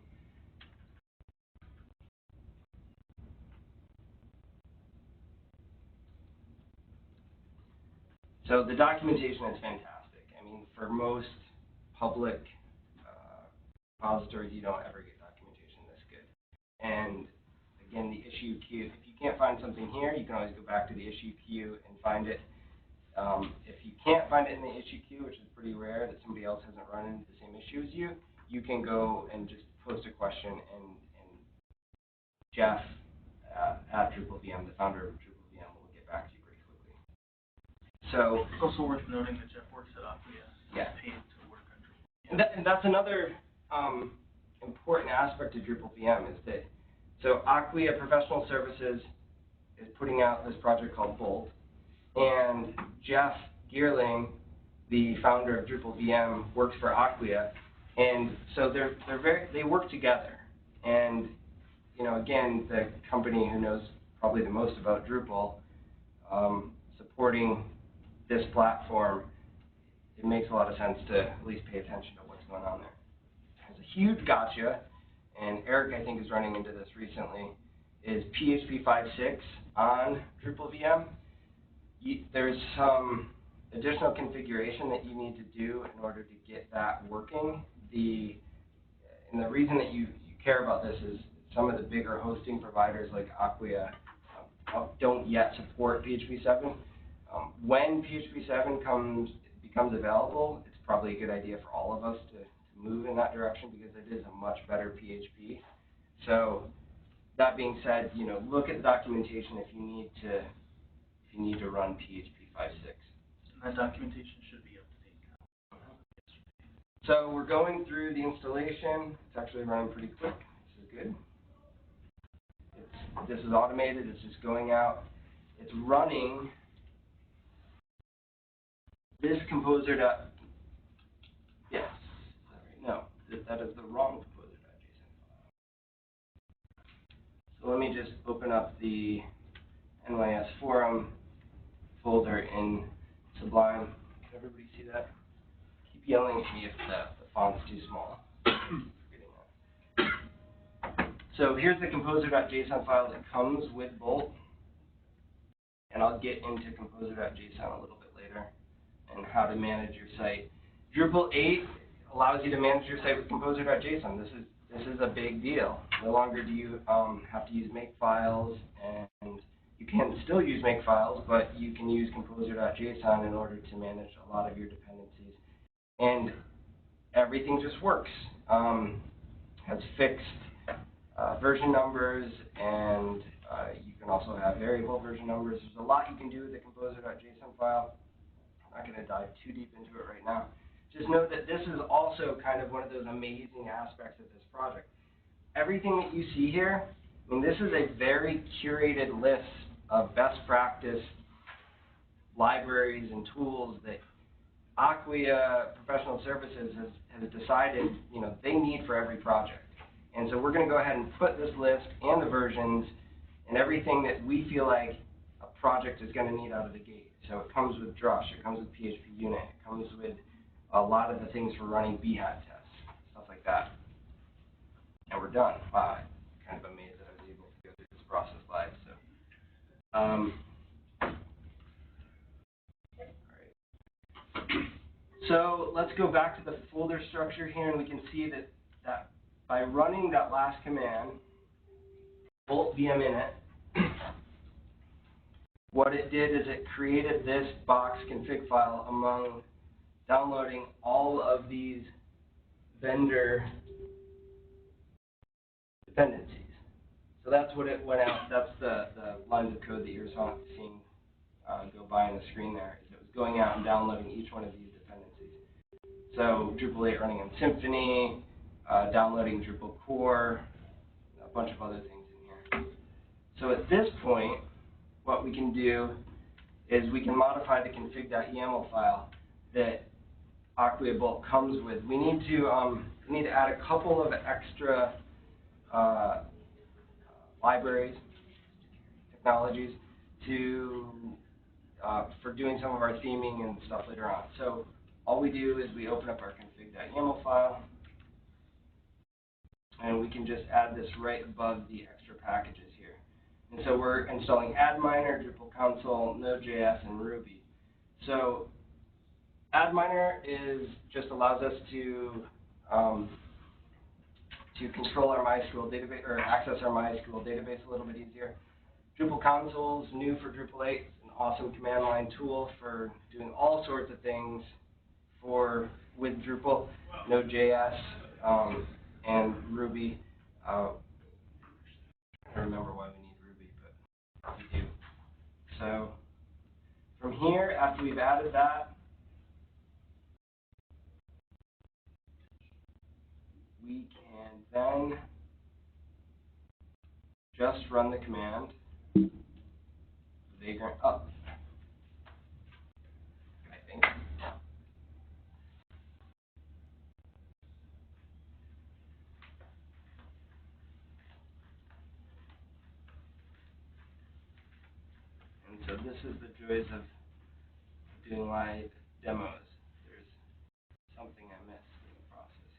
So the documentation is fantastic. I mean, for most public repositories, you don't ever get documentation this good. And again, the issue queue, if you can't find something here, you can always go back to the issue queue and find it. If you can't find it in the issue queue, which is pretty rare that somebody else hasn't run into the same issue as you, you can go and just post a question, and Jeff at Drupal VM, the founder of Drupal VM, will get back to you pretty quickly. So it's also worth noting that Jeff works at Acquia. Yeah. Paid to work on Drupal. And that's another important aspect of Drupal VM is that, so Acquia Professional Services is putting out this project called Bolt, and Jeff Geerling, the founder of Drupal VM, works for Acquia, and so they work together. And you know, again, the company who knows probably the most about Drupal, supporting this platform, it makes a lot of sense to at least pay attention to what's going on there. There's a huge gotcha, and Eric, I think, is running into this recently, is PHP 5.6 on Drupal VM. There's some additional configuration that you need to do in order to get that working. And the reason that you care about this is some of the bigger hosting providers like Acquia don't yet support PHP 7. When PHP 7 becomes available, it's probably a good idea for all of us to move in that direction because it is a much better PHP. So that being said, you know, look at the documentation if you need to run PHP 5.6. And that documentation should be up to date now. So we're going through the installation. It's actually running pretty quick. This is good. This is automated. It's just going out. It's running this composer. Yes. No, that is the wrong composer.json file. So let me just open up the NYS forum folder in Sublime. Can everybody see that? Keep yelling at me if the font's too small. Forgetting that. So here's the composer.json file that comes with Bolt, and I'll get into composer.json a little bit later and how to manage your site. Drupal 8 allows you to manage your site with composer.json. This is a big deal. No longer do you have to use makefiles, and you can still use makefiles, but you can use composer.json in order to manage a lot of your dependencies. And everything just works. Has fixed version numbers, and you can also have variable version numbers. There's a lot you can do with the composer.json file. I'm not going to dive too deep into it right now. Just know that this is also kind of one of those amazing aspects of this project. Everything that you see here, I mean, this is a very curated list of best practice libraries and tools that Acquia Professional Services has decided, you know, they need for every project. And so we're going to go ahead and put this list and the versions and everything that we feel like a project is going to need out of the gate. So it comes with Drush, it comes with PHP Unit, it comes with a lot of the things for running BHAT tests, stuff like that. And we're done. Wow, I'm kind of amazed that I was able to go through this process live. So, all right. So let's go back to the folder structure here, and we can see that by running that last command, bolt VM init, what it did is it created this box config file among downloading all of these vendor dependencies. So that's what it went out. That's the lines of code that you're seeing go by on the screen there. Is it was going out and downloading each one of these dependencies. So Drupal 8 running on Symfony, downloading Drupal core, a bunch of other things in here. So at this point, what we can do is we can modify the config.yaml file that Acquia Bolt comes with. We need to add a couple of extra libraries, technologies for doing some of our theming and stuff later on. So all we do is we open up our config.yaml file, and we can just add this right above the extra packages here. And so we're installing AdMiner, Drupal console, Node.js, and Ruby. So AdMiner just allows us to control our MySQL database, or access our MySQL database a little bit easier. Drupal console is new for Drupal 8. It's an awesome command line tool for doing all sorts of things with Drupal, Node.js, and Ruby. I don't remember why we need Ruby, but we do. So from here, after we've added that, we can then just run the command vagrant up, I think. And so this is the joys of doing live demos. There's something I missed in the process.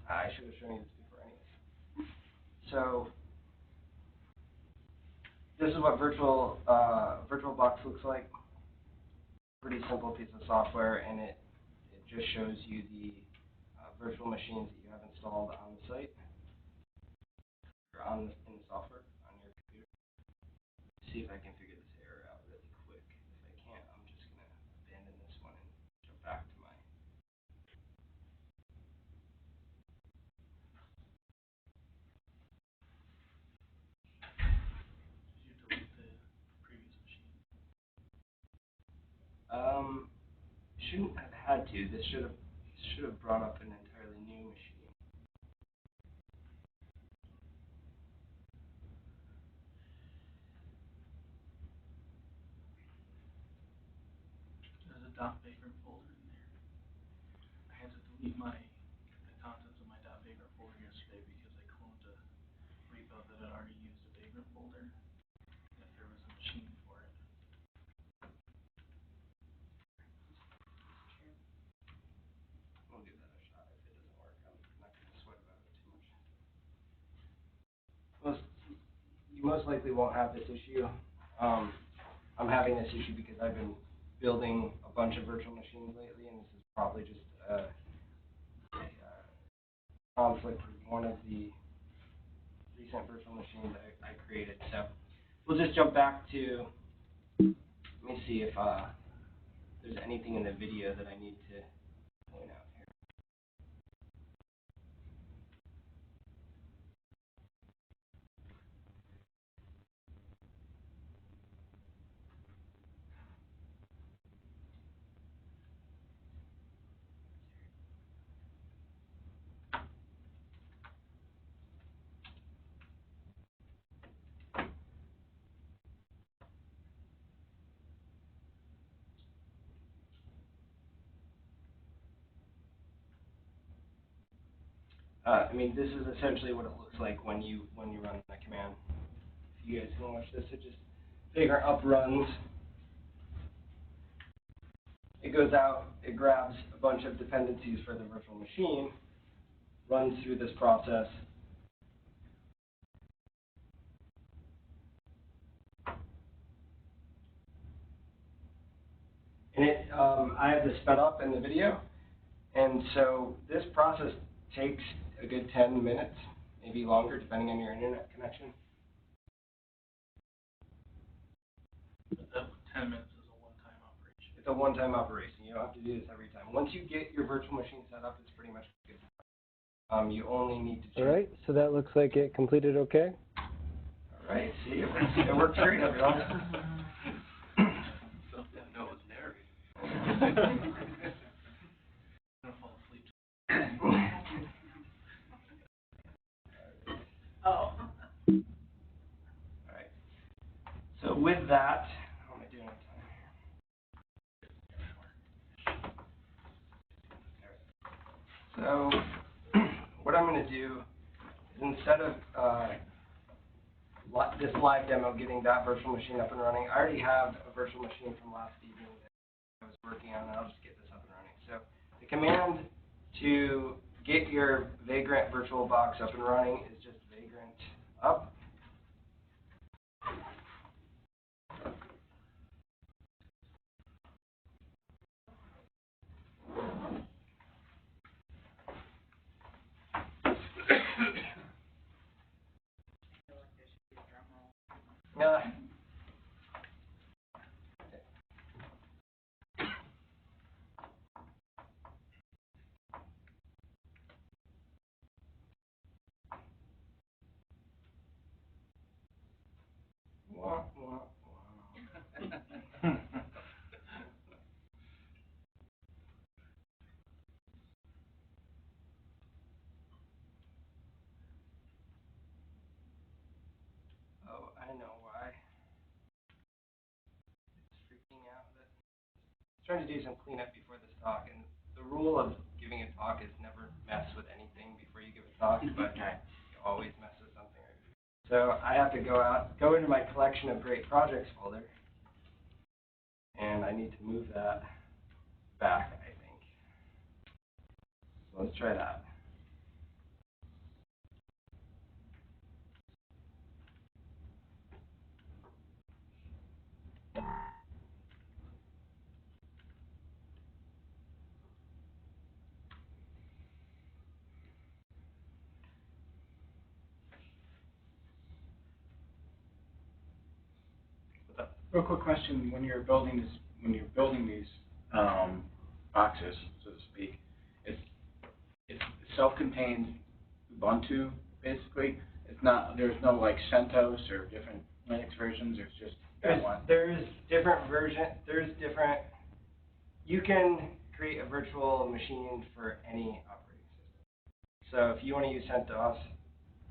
I should have shown you this before anyways. So this is what VirtualBox looks like. Pretty simple piece of software, and it just shows you the virtual machines that you have installed on the site, or in the software on your computer. See if I can figure this error out really quick. If I can't, I'm just going to abandon this one and jump back to my. Did you delete the previous machine? Shouldn't have had to. This should have brought up an entirely new machine. There's a .vagrant folder in there. I had to delete the contents of my .vagrant folder yesterday because I cloned a repo that had already used a vagrant folder. And if there was a machine for it. We'll give that a shot. If it doesn't work, I'm not going to sweat about it too much. You most likely won't have this issue. I'm having this issue because I've been building a bunch of virtual machines lately, and this is probably just a conflict with one of the recent virtual machines I created. So we'll just jump back to, let me see if there's anything in the video that I need to point out here. I mean, this is essentially what it looks like when you run the command. If you guys can watch this, it just vagrant up runs, it goes out, it grabs a bunch of dependencies for the virtual machine, runs through this process, and I have this sped up in the video, and so this process takes a good 10 minutes, maybe longer, depending on your internet connection. That 10 minutes is a one-time operation. It's a one-time operation. You don't have to do this every time. Once you get your virtual machine set up, it's pretty much good. You only need to check. All right, so that looks like it completed okay. All right, see, it works great, everyone. So, no, it was narrated. I'm gonna fall asleep. Oh. All right. So with that, how am I doing on time here? So what I'm going to do is, instead of this live demo getting that virtual machine up and running, I already have a virtual machine from last evening that I was working on, and I'll just get this up and running. So the command to get your Vagrant VirtualBox up and running is just Vagrant up. Wah, wah, wah. Oh, I know why. It's freaking out. Trying to do some cleanup before this talk, and the rule of giving a talk is never mess with anything before you give a talk, but you always mess with something right before. So I have to go into my collection of great projects folder, and I need to move that back, I think. So let's try that. Real quick question: when you're building these boxes, so to speak, it's self-contained Ubuntu basically. It's not. There's no like CentOS or different Linux versions. There's just that one. There's different version. There's different. You can create a virtual machine for any operating system. So if you want to use CentOS,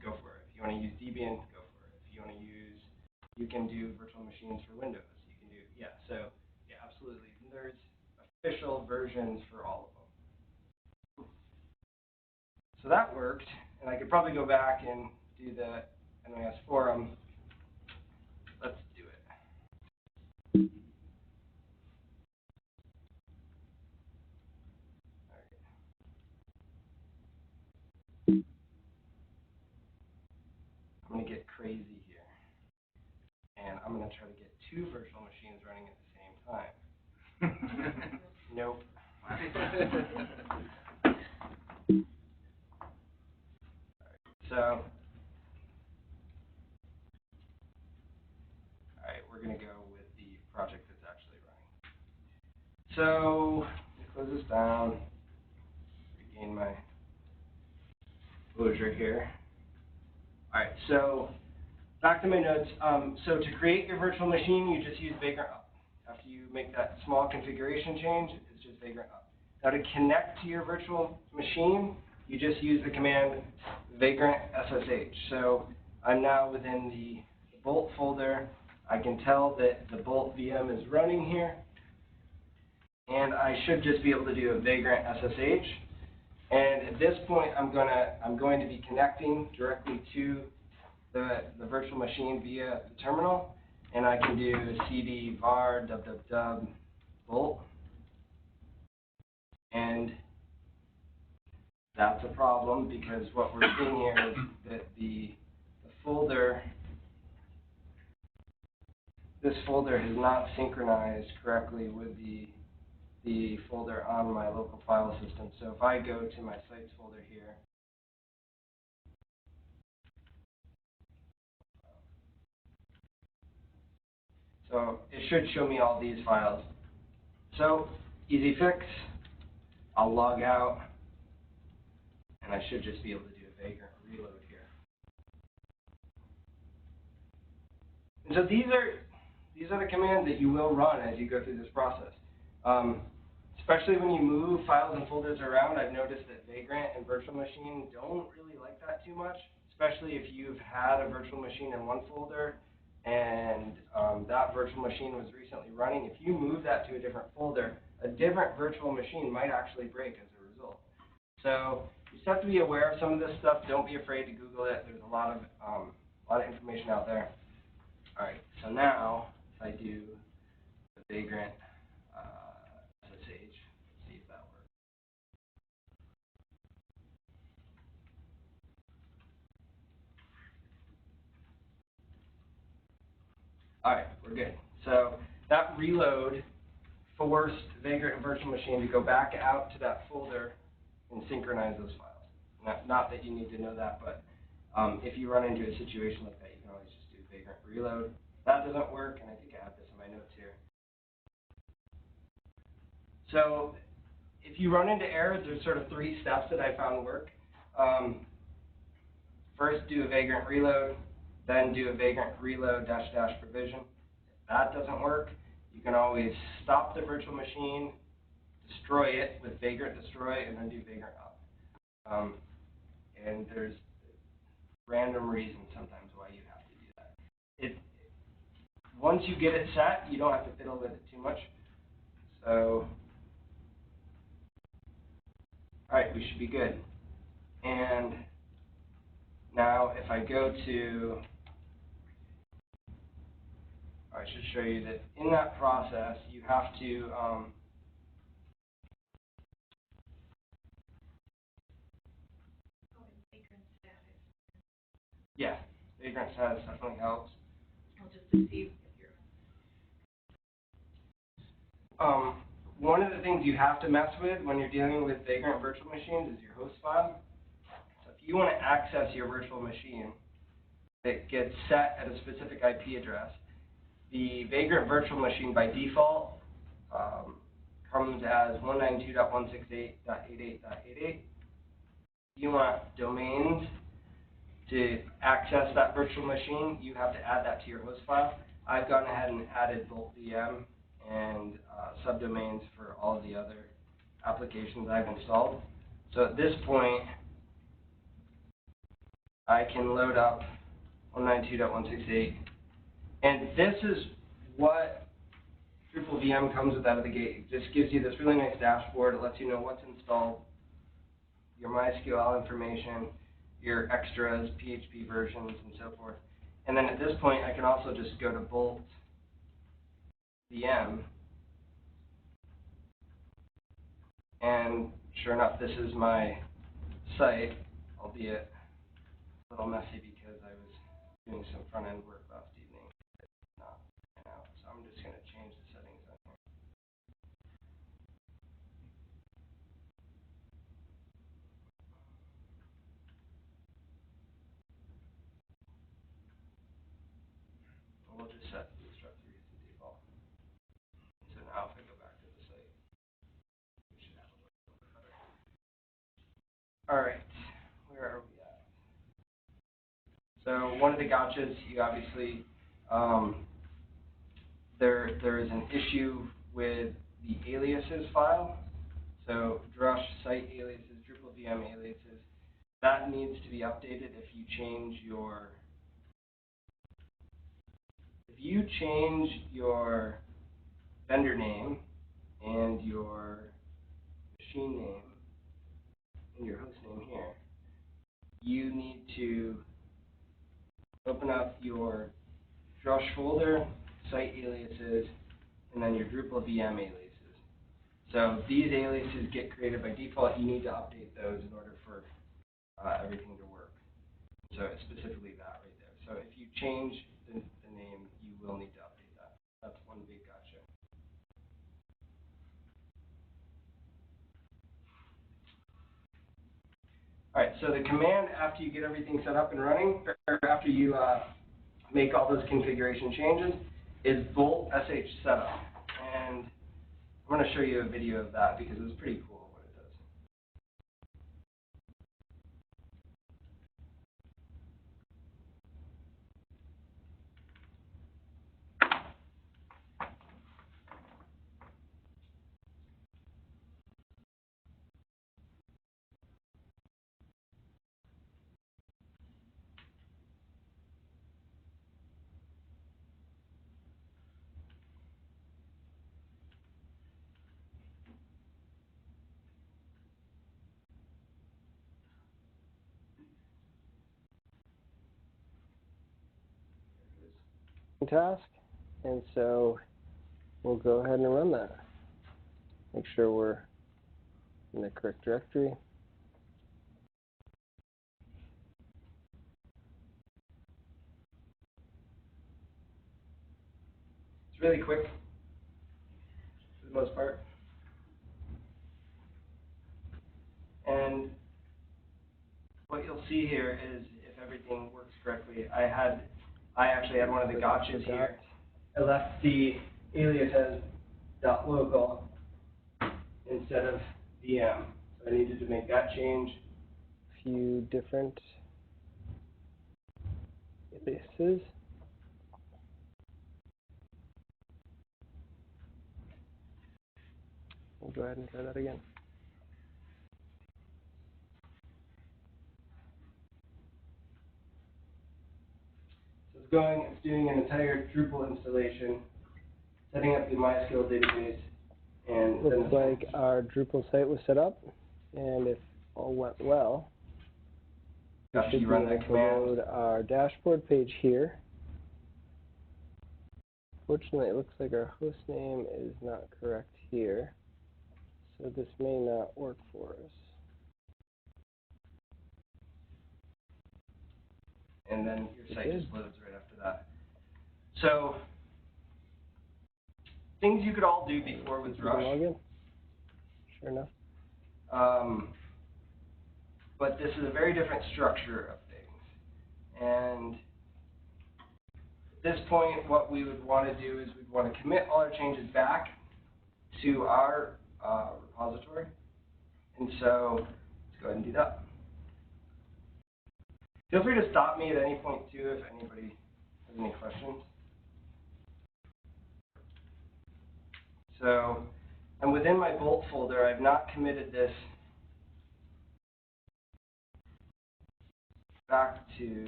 go for it. If you want to use Debian, go for it. If you want to use, you can do virtual machines for Windows. You can do, so yeah, absolutely. There's official versions for all of them. So that worked, and I could probably go back and do the NYS forum. Let's do it. I'm going to get crazy here, and I'm going to try to get two virtual machines running at the same time. Nope. So, alright, we're going to go with the project that's actually running. So, let me close this down, regain my closure here. Alright, so back to my notes. So to create your virtual machine, you just use Vagrant up. After you make that small configuration change, it's just Vagrant up. Now to connect to your virtual machine, you just use the command Vagrant SSH. So I'm now within the Bolt folder. I can tell that the Bolt VM is running here. And I should just be able to do a Vagrant SSH. And at this point, I'm going to be connecting directly to the virtual machine via the terminal, and I can do cd var www bolt. And that's a problem because what we're seeing here is that the folder, this folder has not synchronized correctly with the folder on my local file system. So if I go to my sites folder here, so it should show me all these files. So easy fix, I'll log out, and I should just be able to do a vagrant reload here. And so these are the commands that you will run as you go through this process. Especially when you move files and folders around, I've noticed that Vagrant and Virtual Machine don't really like that too much, especially if you've had a virtual machine in one folder and that virtual machine was recently running. If you move that to a different folder, a different virtual machine might actually break as a result. So you just have to be aware of some of this stuff. Don't be afraid to Google it. There's a lot of information out there. All right, so now if I do the Vagrant SSH, let's see if that works. All right, we're good. So that reload forced Vagrant and Virtual Machine to go back out to that folder and synchronize those files. Not that you need to know that, but if you run into a situation like that, you can always just do Vagrant reload. That doesn't work, and I think I have this in my notes here. So if you run into errors, there's sort of 3 steps that I found work. First, do a Vagrant reload, then do a Vagrant reload -- provision. If that doesn't work, you can always stop the virtual machine, destroy it with Vagrant destroy, and then do Vagrant up. And there's random reasons sometimes why you have to do that. Once you get it set, you don't have to fiddle with it too much. So, all right, we should be good. And now if I go to, I should show you that in that process, you have to yeah, Vagrant status definitely helps. I'll just to see if you're. One of the things you have to mess with when you're dealing with Vagrant virtual machines is your host file. So if you want to access your virtual machine that gets set at a specific IP address, the Vagrant virtual machine by default comes as 192.168.88.88. You want domains to access that virtual machine, you have to add that to your host file. I've gone ahead and added Bolt VM and subdomains for all of the other applications I've installed. So at this point, I can load up 192.168, and this is what Drupal VM comes with out of the gate. It just gives you this really nice dashboard. It lets you know what's installed, your MySQL information, your extras, PHP versions, and so forth. And then at this point, I can also just go to Bolt VM, and sure enough, this is my site, albeit a little messy because I was doing some front-end work last evening. Not right now, so I'm just going to change the settings on here. We'll just set Bootstrap 3 as the default. So now if I go back to the site, we should have a little bit better. All right, where are we at? So one of the gotchas, you obviously, there is an issue with the aliases file. So drush site aliases, Drupal VM aliases, that needs to be updated if you change your vendor name and your machine name and your host name here. You need to open up your drush folder, site aliases, and then your Drupal VM aliases. So these aliases get created by default. You need to update those in order for everything to work. So it's specifically that right there. So if you change the name, you will need to update that. That's one big gotcha. All right, so the command after you get everything set up and running, or after you make all those configuration changes, is bolt sh setup. And I'm going to show you a video of that because it's pretty cool what it does. Task, and so we'll go ahead and run that. Make sure we're in the correct directory. It's really quick for the most part. And what you'll see here is if everything works correctly. I actually had one of the gotchas here. I left the alias as .local instead of VM. So I needed to make that change. A few different aliases. We'll go ahead and try that again. So it's doing an entire Drupal installation, setting up the MySQL database, and Looks like our Drupal site was set up, and if all went well, we after should you be run able that to command. load our dashboard page here. Fortunately, it looks like our host name is not correct here, so this may not work for us. And then your site just loads right after that. So things you could all do before with Drush. Login? Sure enough. But this is a very different structure of things. And at this point, what we would want to do is we'd want to commit all our changes back to our repository. And so let's go ahead and do that. Feel free to stop me at any point too if anybody has any questions. So, and within my Bolt folder, I've not committed this back to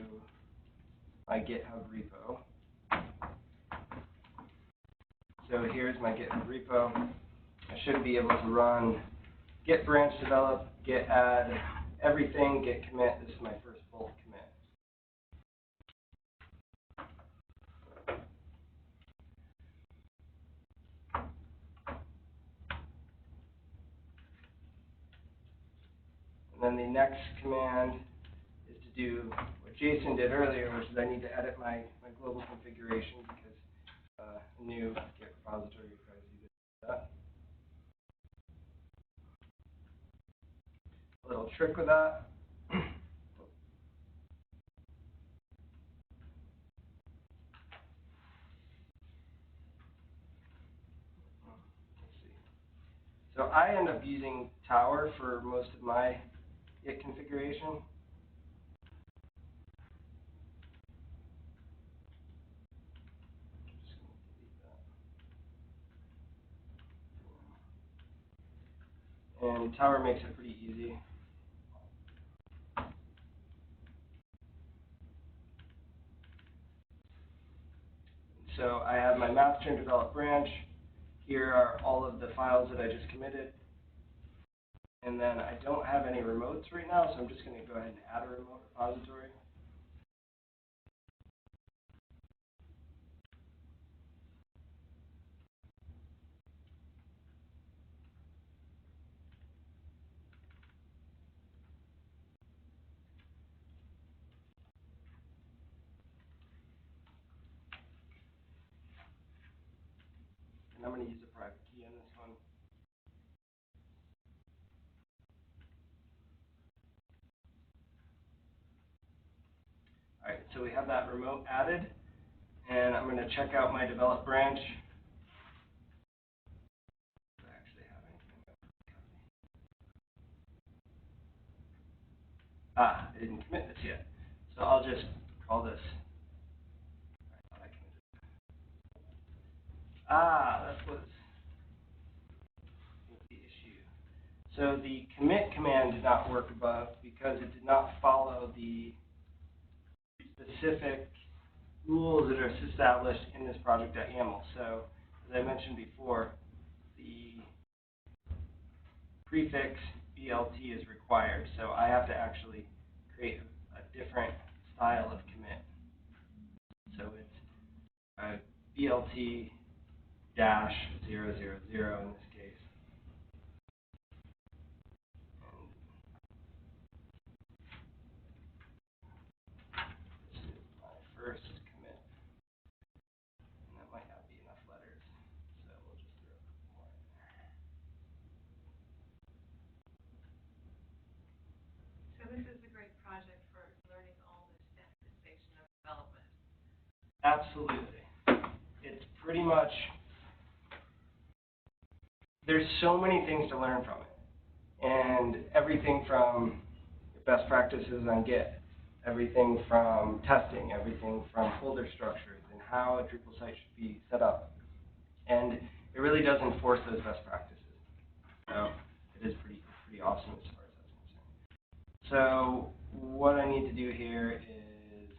my GitHub repo. So here's my GitHub repo. I should be able to run git branch develop, git add, everything, git commit. This is my first Bolt commit. And then the next command is to do what Jason did earlier, which is I need to edit my global configuration because a new Git repository requires you to do that. A little trick with that. Let's see. So I end up using Tower for most of my Git configuration. Just going to delete that. And Tower makes it pretty easy. So I have my master and develop branch. Here are all of the files that I just committed. And then I don't have any remotes right now, so I'm just going to go ahead and add a remote repository. I'm going to use a private key on this one. All right, so we have that remote added, and I'm going to check out my develop branch. I actually have anything. I didn't commit this yet, so I'll just call this. That was the issue. So the commit command did not work above because it did not follow the specific rules that are established in this project.yaml. So as I mentioned before, the prefix BLT is required. So I have to actually create a different style of commit. So it's BLT -000 in this case. And this is my first commit. And that might not be enough letters. So we'll just throw a couple more in there. So this is a great project for learning all the standardization of development. Absolutely. It's pretty much, there's so many things to learn from it. And everything from best practices on Git, everything from testing, everything from folder structures and how a Drupal site should be set up. And it really does enforce those best practices. So it is pretty awesome as far as that's concerned. So what I need to do here is,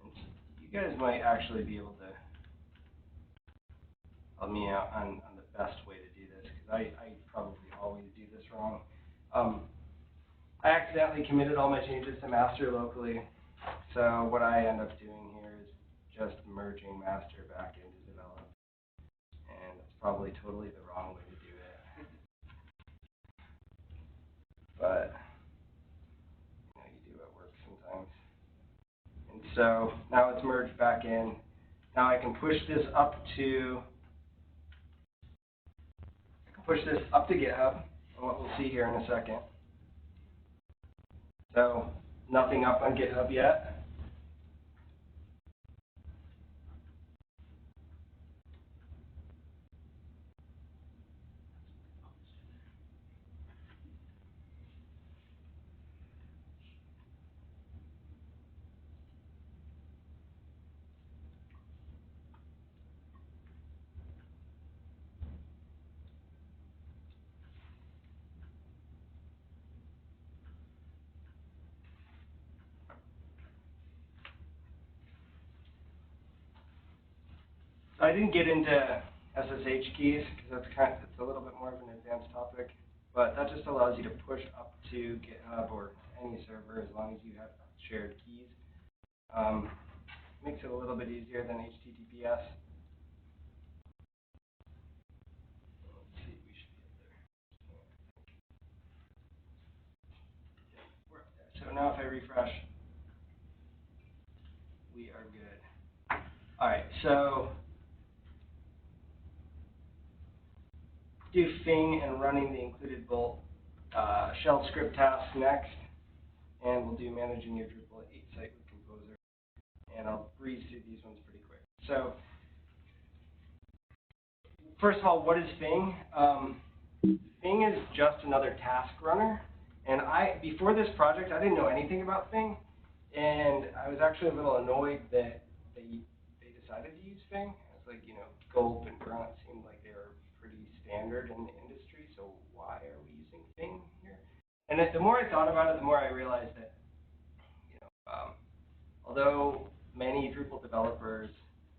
and you guys might actually be able to help me out on the best way to do this, because I probably always do this wrong. I accidentally committed all my changes to master locally, so what I end up doing here is just merging master back into develop, and it's probably totally the wrong way to do it. But you do what works sometimes. And so now it's merged back in. Now I can push this up to GitHub, and what we'll see here in a second. So nothing up on GitHub yet. I didn't get into SSH keys because it's a little bit more of an advanced topic, but that just allows you to push up to GitHub or any server as long as you have shared keys. Makes it a little bit easier than HTTPS. Let's see, we should be up there. Yeah, we're up there. So now if I refresh, we are good. All right, so do Fing and running the included bolt shell script task next, and we'll do managing your Drupal 8 site with Composer, and I'll breeze through these ones pretty quick. So first of all, what is Fing? Fing is just another task runner, and before this project I didn't know anything about Fing, and I was actually a little annoyed that they decided to use Fing. It's like, Gulp and Grunt seemed like they were pretty standard in the industry, so why are we using Fing here? And the more I thought about it, the more I realized that, although many Drupal developers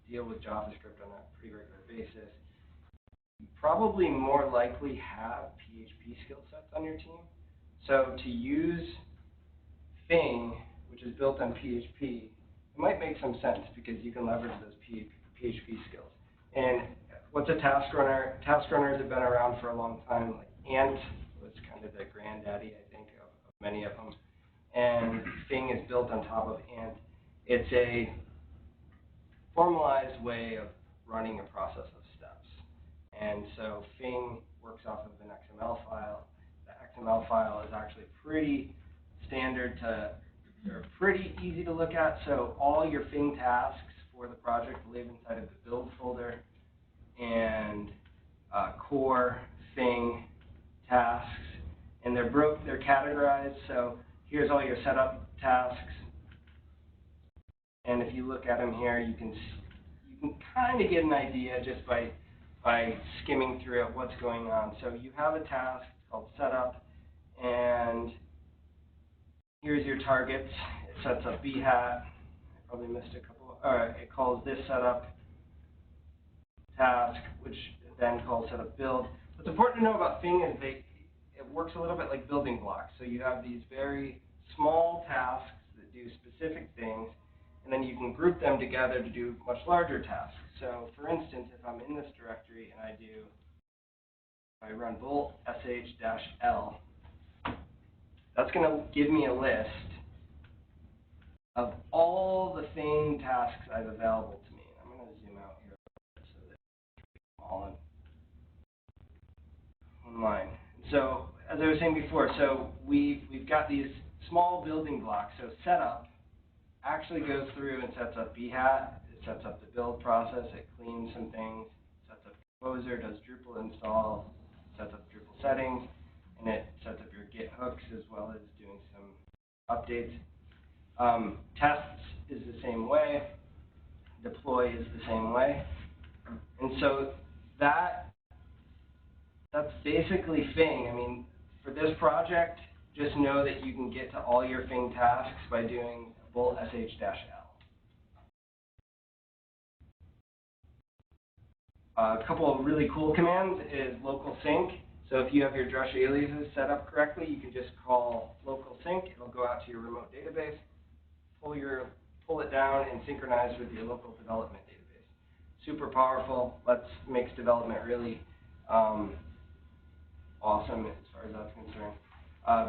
deal with JavaScript on a pretty regular basis, you probably more likely have PHP skill sets on your team. So to use Fing, which is built on PHP, it might make some sense because you can leverage those PHP skills. And what's a task runner? Task runners have been around for a long time. Like Ant was kind of the granddaddy, I think, of many of them. And Fing is built on top of Ant. It's a formalized way of running a process of steps. And so Fing works off of an XML file. The XML file is actually pretty standard to, or pretty easy to look at. So all your Fing tasks for the project live inside of the build folder, and core Fing tasks, and they're categorized. So here's all your setup tasks, and if you look at them here, you can kind of get an idea just by skimming through it what's going on. So you have a task called setup, and here's your targets. It sets up bhat. I probably missed a couple. It calls this setup task, which then calls setup build. What's important to know about Fing is it works a little bit like building blocks. So you have these very small tasks that do specific things, and then you can group them together to do much larger tasks. So for instance, if I'm in this directory and I run bolt sh-l, that's going to give me a list of all the Fing tasks I have available to me. I'm going to zoom out here so that it's all in one line. So as I was saying before, so we've got these small building blocks. So setup actually goes through and sets up bhat. It sets up the build process. It cleans some things. Sets up Composer, does Drupal install, sets up Drupal settings, and it sets up your Git hooks as well as doing some updates. Tests is the same way. Deploy is the same way. And so that's basically Fing. I mean, for this project, just know that you can get to all your Fing tasks by doing bolt sh-l. A couple of really cool commands is local sync. So if you have your Drush aliases set up correctly, you can just call local sync. It'll go out to your remote database, pull it down, and synchronize with your local development database. Super powerful. Makes development really awesome as far as that's concerned.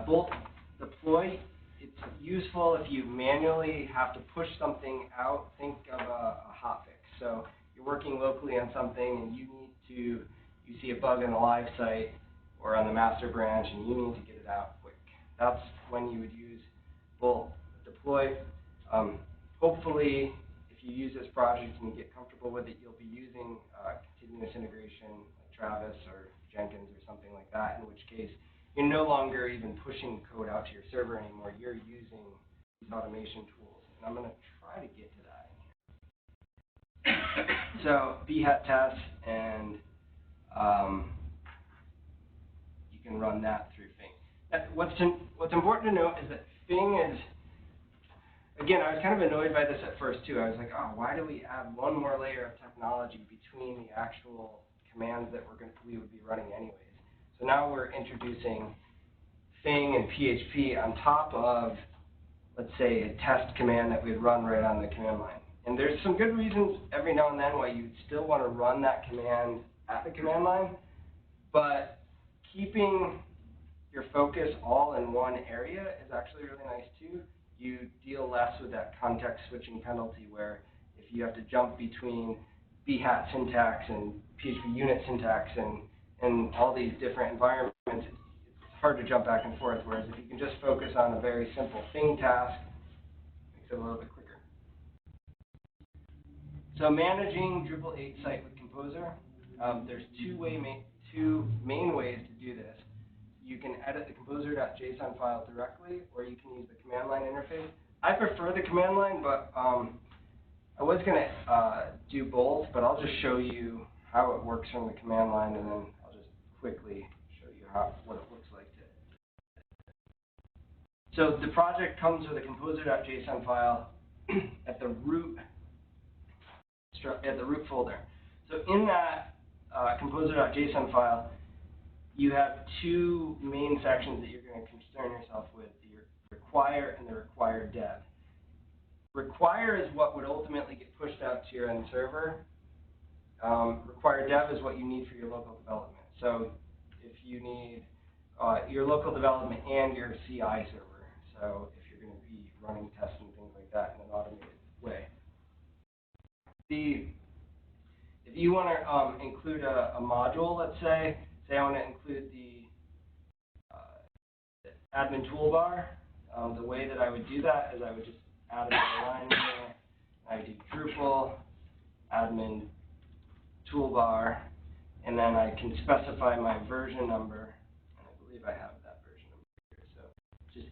Bolt deploy, it's useful if you manually have to push something out. Think of a hotfix. So you're working locally on something and you see a bug in the live site or on the master branch and you need to get it out quick. That's when you would use bolt deploy. Hopefully, if you use this project and you get comfortable with it, you'll be using continuous integration like Travis or Jenkins or something like that, in which case you're no longer even pushing code out to your server anymore. You're using these automation tools. And I'm going to try to get to that in here. So bhat test, and you can run that through Fing. What's important to note is that Fing is, again, I was kind of annoyed by this at first too. I was like, oh, why do we add one more layer of technology between the actual commands that we would be running anyways? So now we're introducing Fing and PHP on top of, let's say, a test command that we'd run right on the command line. And there's some good reasons every now and then why you'd still want to run that command at the command line, but keeping your focus all in one area is actually really nice too. You deal less with that context switching penalty where if you have to jump between bhat syntax and PHP unit syntax and all these different environments, it's hard to jump back and forth, whereas if you can just focus on a very simple Fing task, it makes it a little bit quicker. So managing Drupal 8 site with Composer, there's two main ways to do this. You can edit the composer.json file directly, or you can use the command line interface. I prefer the command line, but I was going to do both, but I'll just show you how it works from the command line, and then I'll just quickly show you what it looks like. So the project comes with a composer.json file at the root folder. So in that composer.json file, you have two main sections that you're going to concern yourself with: the require and the require dev. Require is what would ultimately get pushed out to your end server. Require dev is what you need for your local development. So if you need your local development and your CI server, so if you're going to be running tests and things like that in an automated way. if you want to include a module, let's say I want to include the admin toolbar, the way that I would do that is I would just add another line here. I do Drupal admin toolbar, and then I can specify my version number, and I believe I have that version number here, so just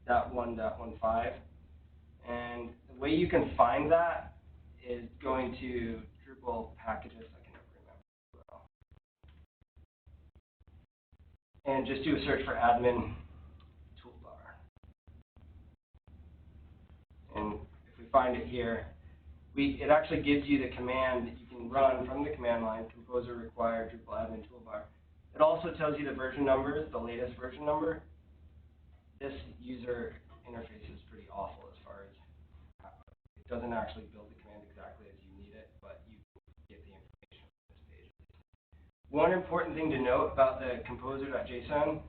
8.1.15, and the way you can find that is going to Drupal packages, I can never remember well, and just do a search for admin toolbar, and if we find it here, it actually gives you the command that you can run from the command line, composer require Drupal admin toolbar. It also tells you the version numbers, the latest version number. This user interface is pretty awful as far as it doesn't actually build the command exactly as you need it, but you get the information on this page. One important thing to note about the composer.json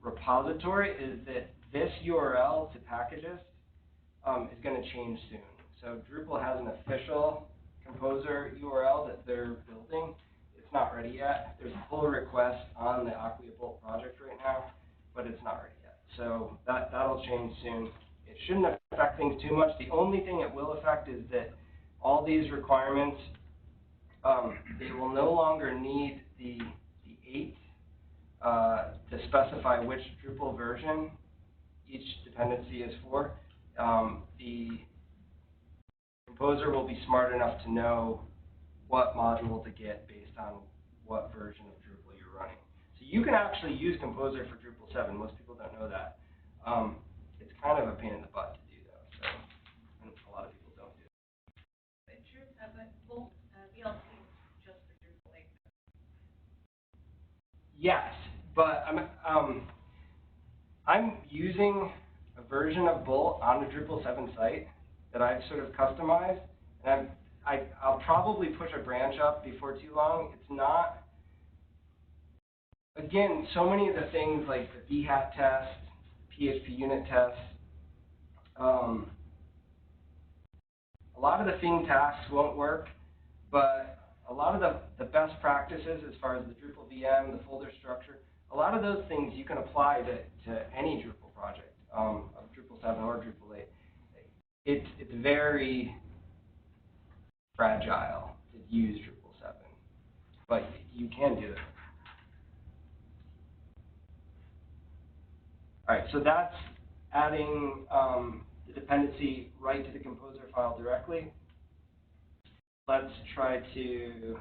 repository is that this URL to packages is going to change soon. So Drupal has an official composer URL that they're building. It's not ready yet. There's a pull request on the Acquia Bolt project right now, but it's not ready yet. So that'll change soon. It shouldn't affect things too much. The only thing it will affect is that all these requirements, they will no longer need the 8 to specify which Drupal version each dependency is for. The composer will be smart enough to know what module to get based on what version of Drupal you're running. So you can actually use Composer for Drupal 7. Most people don't know that. It's kind of a pain in the butt to do, though. So and a lot of people don't do it. But but Bolt VLC is just for Drupal 8. Yes, but I'm using a version of Bolt on the Drupal 7 site that I've sort of customized, and I'll probably push a branch up before too long. It's not, again, so many of the things like the bhat test, PHP unit test, a lot of the thing tasks won't work, but a lot of the best practices as far as the Drupal VM, the folder structure, a lot of those things you can apply to any Drupal project, of Drupal 7 or Drupal 8. It's very fragile to use Drupal 7, but you can do it. All right, so that's adding the dependency right to the composer file directly. Let's try to,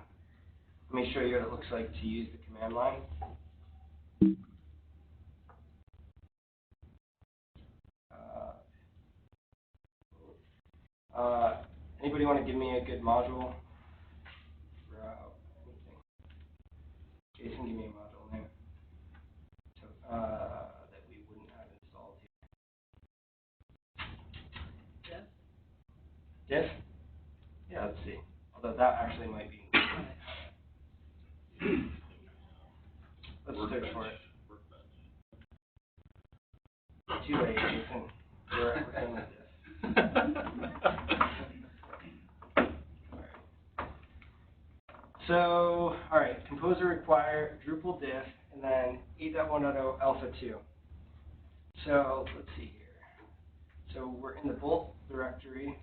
let me show you what it looks like to use the command line. Anybody want to give me a good module? Anything? Jason, give me a module name. So, that we wouldn't have installed here. Diff? Yeah, let's see. Although that actually might be. Let's search for it. Too late, Jason. We're done with diff. So, all right, composer require Drupal diff, and then 8.1.0 alpha 2. So let's see here. So we're in the Bolt directory.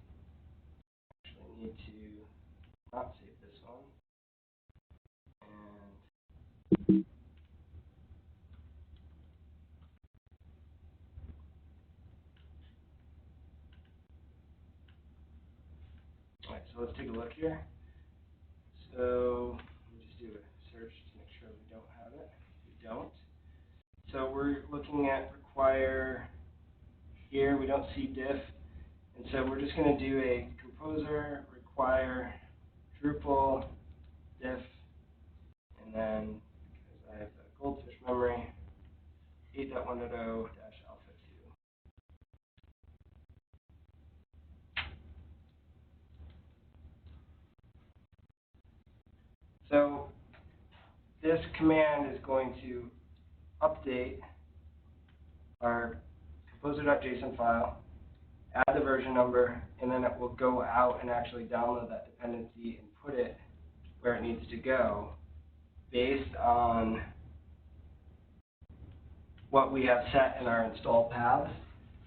Actually need to not save this one. And all right, so let's take a look here. So let me just do a search to make sure we don't have it. We don't. So we're looking at require here. We don't see diff. And so we're just going to do a composer require Drupal diff. And then, because I have the goldfish memory, 8.1.0 -alpha 2. So this command is going to update our composer.json file add the version number, and then it will go out and actually download that dependency and put it where it needs to go based on what we have set in our install paths.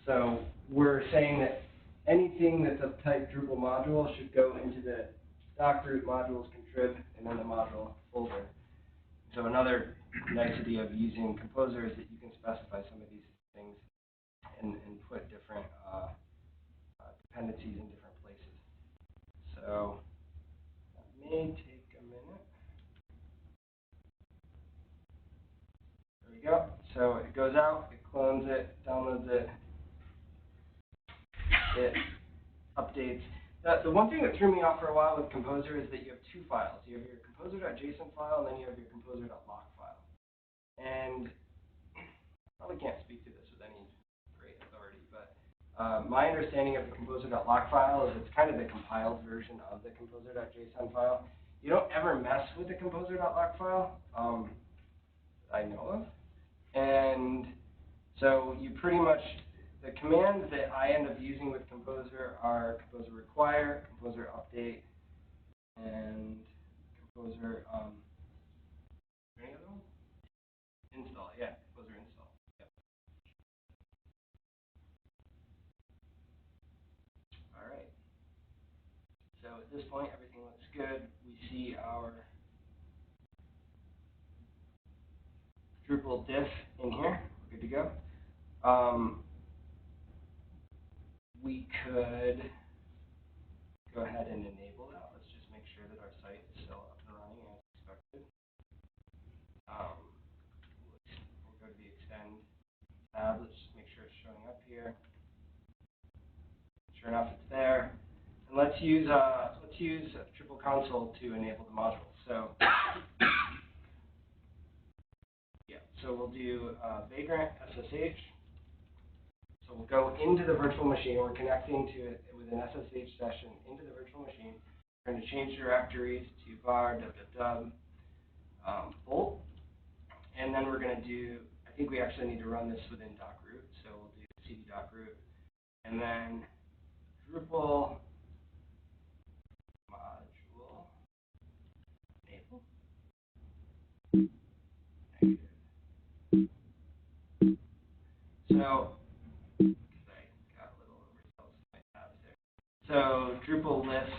So we're saying that anything that's of type Drupal module should go into the doc root modules contrib and then the module folder. So another nicety of using Composer is that you can specify some of these things and put different dependencies in different places. So that may take a minute. There we go. So it goes out, it clones it, downloads it, it updates. The one thing that threw me off for a while with Composer is that you have two files. You have your composer.json file, and then you have your composer.lock file. And I probably can't speak to this with any great authority, but my understanding of the composer.lock file is it's kind of the compiled version of the composer.json file. You don't ever mess with the composer.lock file, I know of. And so you pretty much, the commands that I end up using with Composer are composer require, composer update, and composer, any other one? Install, yeah, composer install. Yep. All right. So at this point, everything looks good. We see our Drupal diff in here. We're good to go. We could go ahead and enable that. Let's just make sure that our site is still up and running as expected. We'll go to the extend tab. Let's just make sure it's showing up here. Sure enough, it's there. And let's use Drupal console to enable the module. So yeah, so we'll do vagrant SSH. So we'll go into the virtual machine. We're connecting to it with an SSH session into the virtual machine. We're going to change directories to var bolt. And then we're going to do, I think we actually need to run this within doc root. So we'll do cd doc root. And then Drupal module enable. So So Drupal list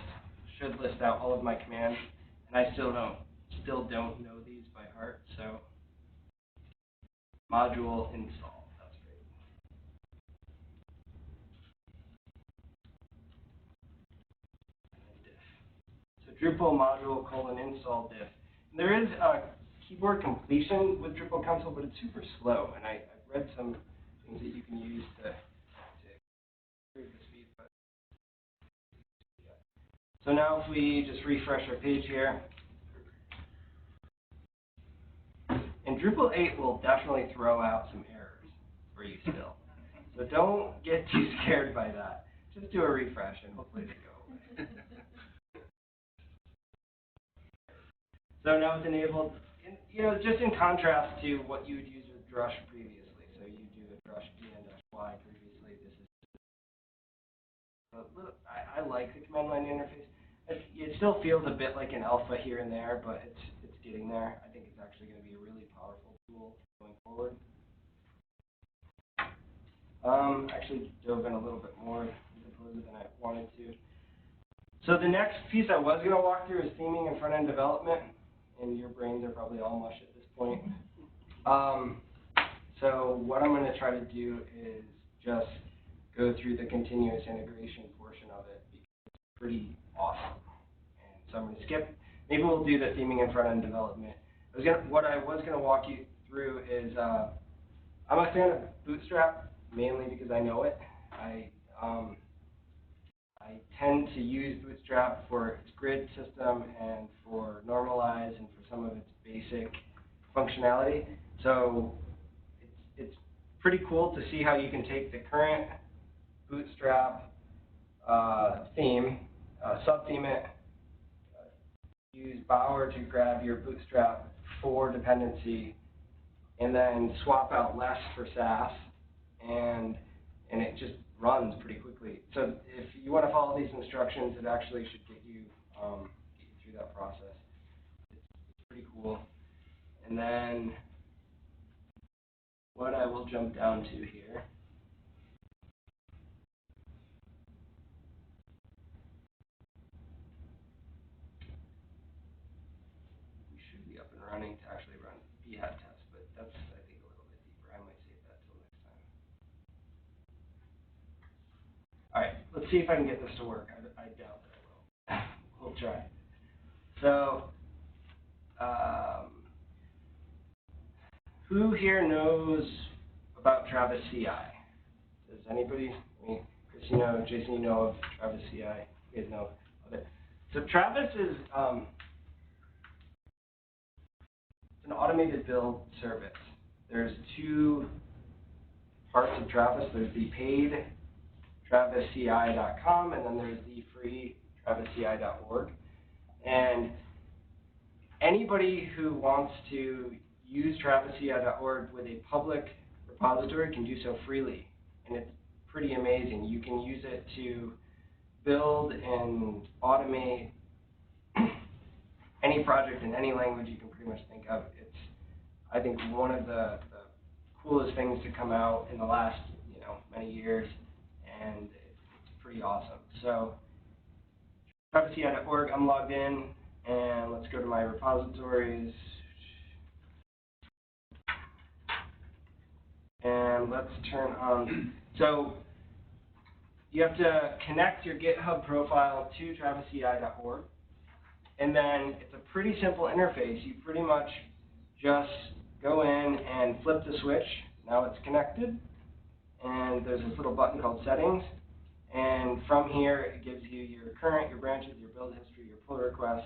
should list out all of my commands, and I still don't know these by heart. So module install, that's great. So Drupal module : install diff. And there is a keyboard completion with Drupal console, but it's super slow, and I've read some things that you can use to improve the speed. But yeah. So now if we just refresh our page here, and Drupal 8 will definitely throw out some errors for you still. So don't get too scared by that. Just do a refresh and hopefully they go away. So now it's enabled, just in contrast to what you would use with Drush previously. So you do a Drush dn-y previously. This is a little, I like the command line interface. It still feels a bit like an alpha here and there, but it's getting there. I think it's actually going to be a really powerful tool going forward. Actually dove in a little bit more into Composer than I wanted to. So the next piece I was going to walk through is theming and front-end development, and your brains are probably all mush at this point. So what I'm going to try to do is just go through the continuous integration portion of it because it's pretty awesome. And so I'm going to skip. Maybe we'll do the theming and front-end development. What I was going to walk you through is I'm a fan of Bootstrap, mainly because I know it. I tend to use Bootstrap for its grid system and for normalize and for some of its basic functionality. So it's pretty cool to see how you can take the current Bootstrap theme, sub-theme it, use Bower to grab your Bootstrap 4 dependency, and then swap out less for Sass, and it just runs pretty quickly. So if you want to follow these instructions, it actually should get you through that process. It's pretty cool. And then what I will jump down to here. We should be up and running to actually run BHAT tests, but that's, I think, a little bit deeper. I might save that till next time. All right, let's see if I can get this to work. I doubt that I will. We'll try. So, who here knows about Travis CI? Does anybody? I mean, Chris, you know, Jason, you know of Travis CI. You guys know of it. So Travis is it's an automated build service. There's two parts of Travis. There's the paid travisci.com, and then there's the free travisci.org. And anybody who wants to use travisci.org with a public repository can do so freely, and it's pretty amazing. You can use it to build and automate any project in any language you can pretty much think of. It's, I think, one of the coolest things to come out in the last, many years, and it's pretty awesome. So, travisci.org, I'm logged in, and let's go to my repositories. And let's turn on, so you have to connect your GitHub profile to travisci.org, and then it's a pretty simple interface. You pretty much just go in and flip the switch. Now it's connected, and there's this little button called Settings, and from here it gives you your current, your branches, your build history, your pull requests,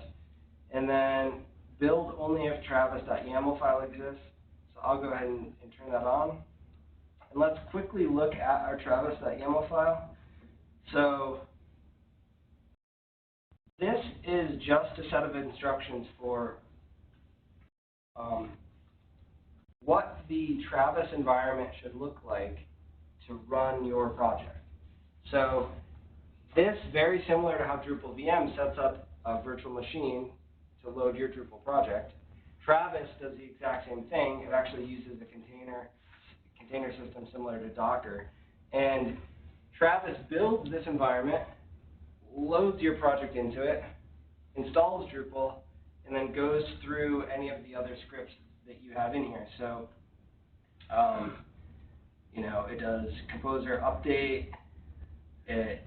and then build only if travis.yaml file exists. So I'll go ahead and turn that on. And let's quickly look at our travis.yaml file. So this is just a set of instructions for what the Travis environment should look like to run your project. So this, very similar to how Drupal VM sets up a virtual machine to load your Drupal project, Travis does the exact same thing. It actually uses a container system similar to Docker. And Travis builds this environment, loads your project into it, installs Drupal, and then goes through any of the other scripts that you have in here. So, it does Composer update, it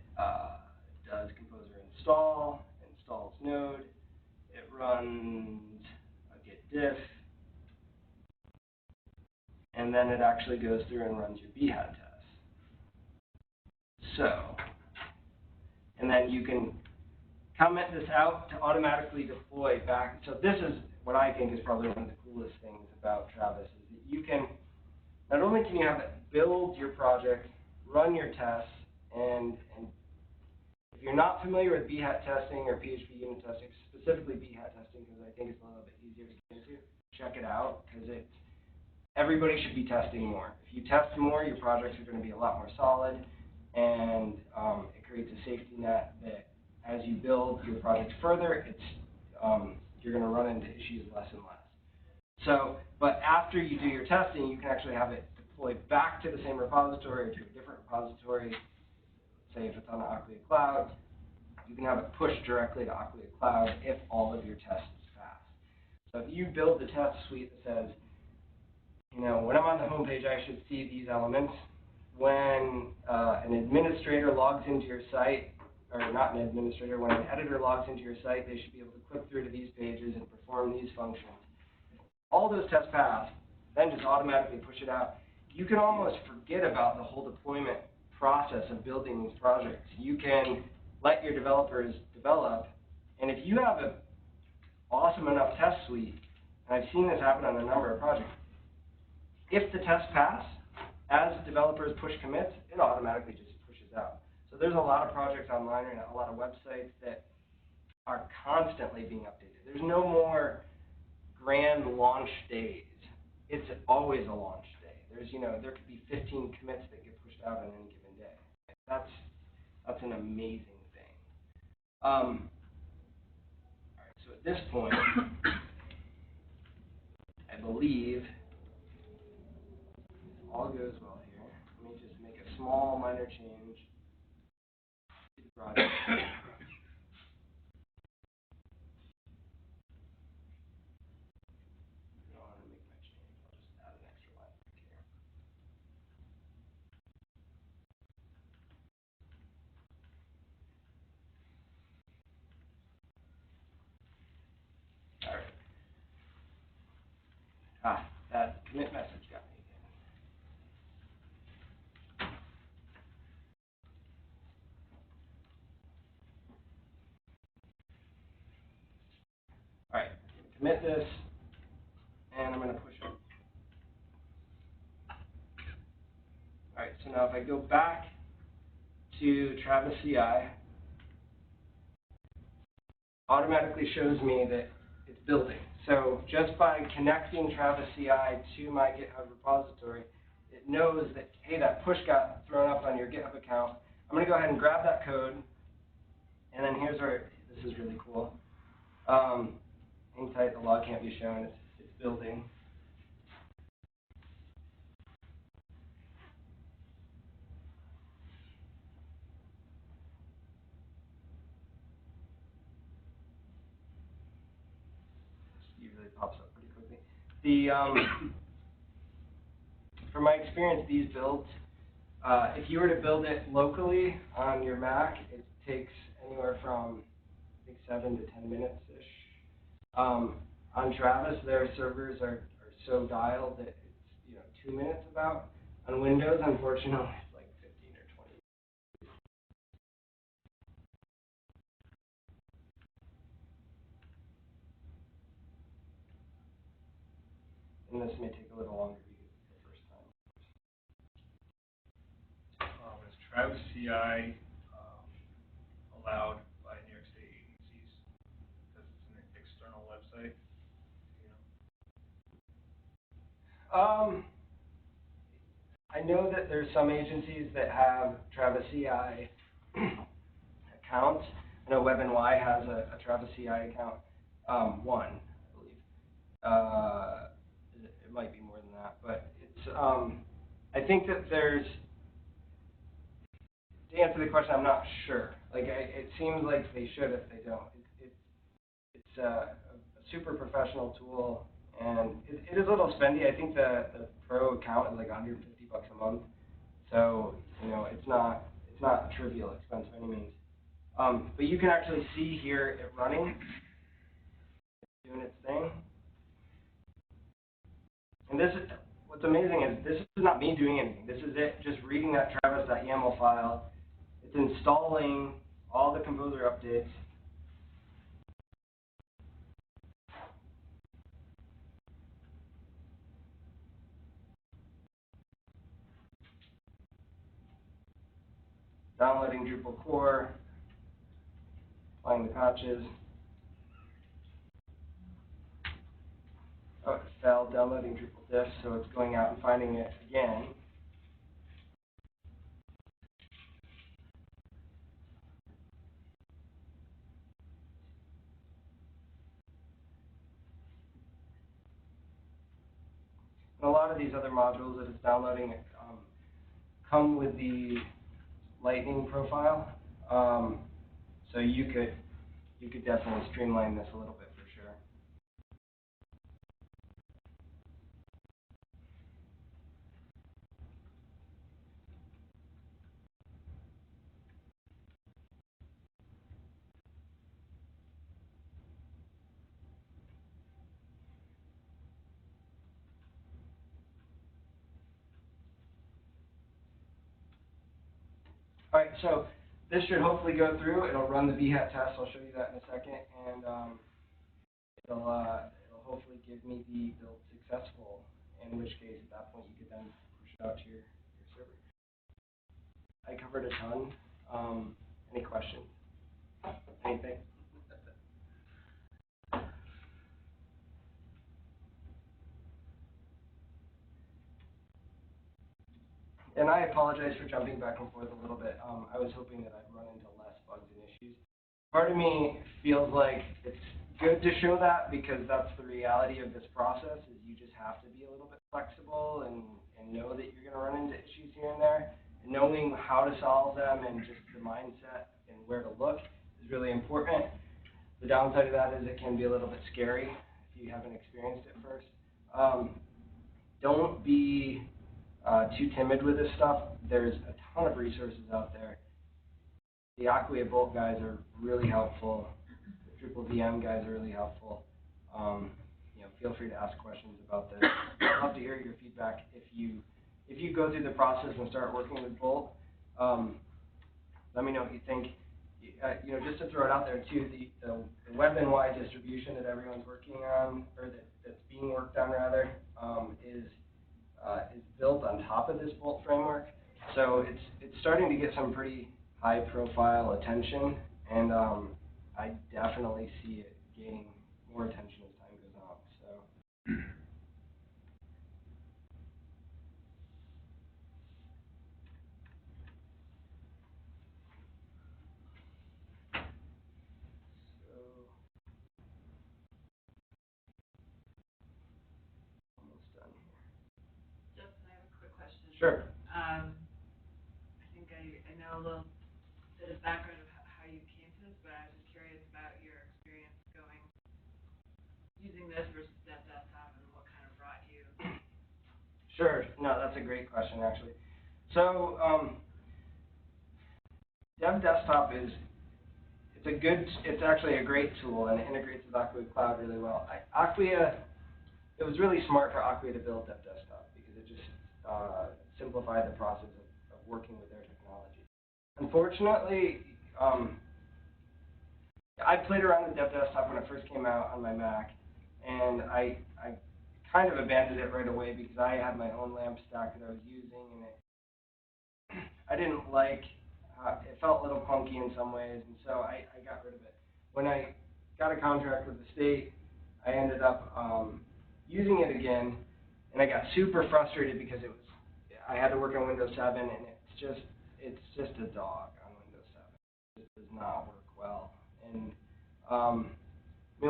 does Composer install, installs Node, it runs a git diff, and then it actually goes through and runs your BHAT test. So, and then you can comment this out to automatically deploy back. So this is what I think is probably one of the coolest things about Travis, is that you can, not only can you have it build your project, run your tests, and if you're not familiar with BHAT testing or PHP unit testing, specifically BHAT testing, because I think it's a little bit easier to get into, check it out, because everybody should be testing more. If you test more, your projects are going to be a lot more solid, and it creates a safety net that as you build your project further, you're going to run into issues less and less. So, but after you do your testing, you can actually have it deployed back to the same repository or to a different repository. Say if it's on Acquia Cloud, you can have it pushed directly to Acquia Cloud if all of your tests pass. So if you build the test suite that says, when I'm on the home page, I should see these elements. When an administrator logs into your site, or not an administrator, when an editor logs into your site, they should be able to click through to these pages and perform these functions. All those tests pass, then just automatically push it out. You can almost forget about the whole deployment process of building these projects. You can let your developers develop, and if you have an awesome enough test suite, and I've seen this happen on a number of projects, if the tests pass, as developers push commits, it automatically just pushes out. So there's a lot of projects online and a lot of websites that are constantly being updated. There's no more grand launch days. It's always a launch day. There could be 15 commits that get pushed out on any given day. That's an amazing thing. All right, so at this point, I believe if all goes well here. Let me just make a small minor change to the project. I don't want to make my change. I'll just add an extra line back here. All right. That commit message got me again. All right, commit this, and I'm going to push it. All right, so now if I go back to Travis CI, automatically shows me that it's building. So just by connecting Travis CI to my GitHub repository, it knows that, hey, that push got thrown up on your GitHub account. I'm going to go ahead and grab that code, and then here's where this is really cool. Hang tight, the log can't be shown, it's building. It usually pops up pretty quickly. From my experience, these builds, if you were to build it locally on your Mac, it takes anywhere from, I think, 7 to 10 minutes-ish. On Travis, their servers are so dialed that it's 2 minutes about. On Windows, unfortunately, it's like 15 or 20. And this may take a little longer because it's the first time. Is Travis CI allowed by New York State agencies because it's an external website? You know? I know that there's some agencies that have Travis CI accounts. I know WebNY has a Travis CI account, one, I believe. It might be more than that, but it's, I think that there's, to answer the question, I'm not sure. Like, it seems like they should if they don't. It's a super professional tool, and it is a little spendy. I think the pro account is like $150 a month, so it's not a trivial expense by any means. But you can actually see here it running, doing its thing. And this is what's amazing is this is not me doing anything. This is it just reading that travis.yaml file. It's installing all the composer updates. Downloading Drupal core, applying the patches. Oh, it fell, downloading Drupal diff, so it's going out and finding it again. And a lot of these other modules that it's downloading come with the Lightning profile, so you could definitely streamline this a little bit for sure. All right, so this should hopefully go through. It'll run the BHAT test. I'll show you that in a second, and it'll hopefully give me the build successful. In which case, at that point, you could then push it out to your server. I covered a ton. Any questions? Anything? And I apologize for jumping back and forth a little bit. I was hoping that I'd run into less bugs and issues. Part of me feels like it's good to show that because that's the reality of this process is you just have to be a little bit flexible and know that you're going to run into issues here and there. And knowing how to solve them and just the mindset and where to look is really important. The downside of that is it can be a little bit scary if you haven't experienced it first. Don't be too timid with this stuff. There's a ton of resources out there. The Acquia Bolt guys are really helpful. The Drupal VM guys are really helpful. Feel free to ask questions about this. I'd love to hear your feedback if you go through the process and start working with Bolt. Let me know what you think. Just to throw it out there too, the WebNY distribution that everyone's working on, or that's being worked on rather, is built on top of this Bolt framework. So it's starting to get some pretty high profile attention, and I definitely see it gaining more attention as time goes on. So. Almost done here. Justin, I have a quick question. Sure. I think I know a little bit of background of how you came to this, but I was just curious about your experience using this versus Dev Desktop and what kind of brought you. Sure. No, that's a great question, actually. So, Dev Desktop it's actually a great tool, and it integrates with Acquia Cloud really well. It was really smart for Acquia to build Dev Desktop because it just simplified the process of working with their technology. Unfortunately, I played around with Dev Desktop when it first came out on my Mac, and I kind of abandoned it right away because I had my own LAMP stack that I was using, and I didn't like it felt a little clunky in some ways, and so I got rid of it. When I got a contract with the state, I ended up using it again, and I got super frustrated because I had to work on Windows 7, and it's just a dog on Windows 7. It does not work well. And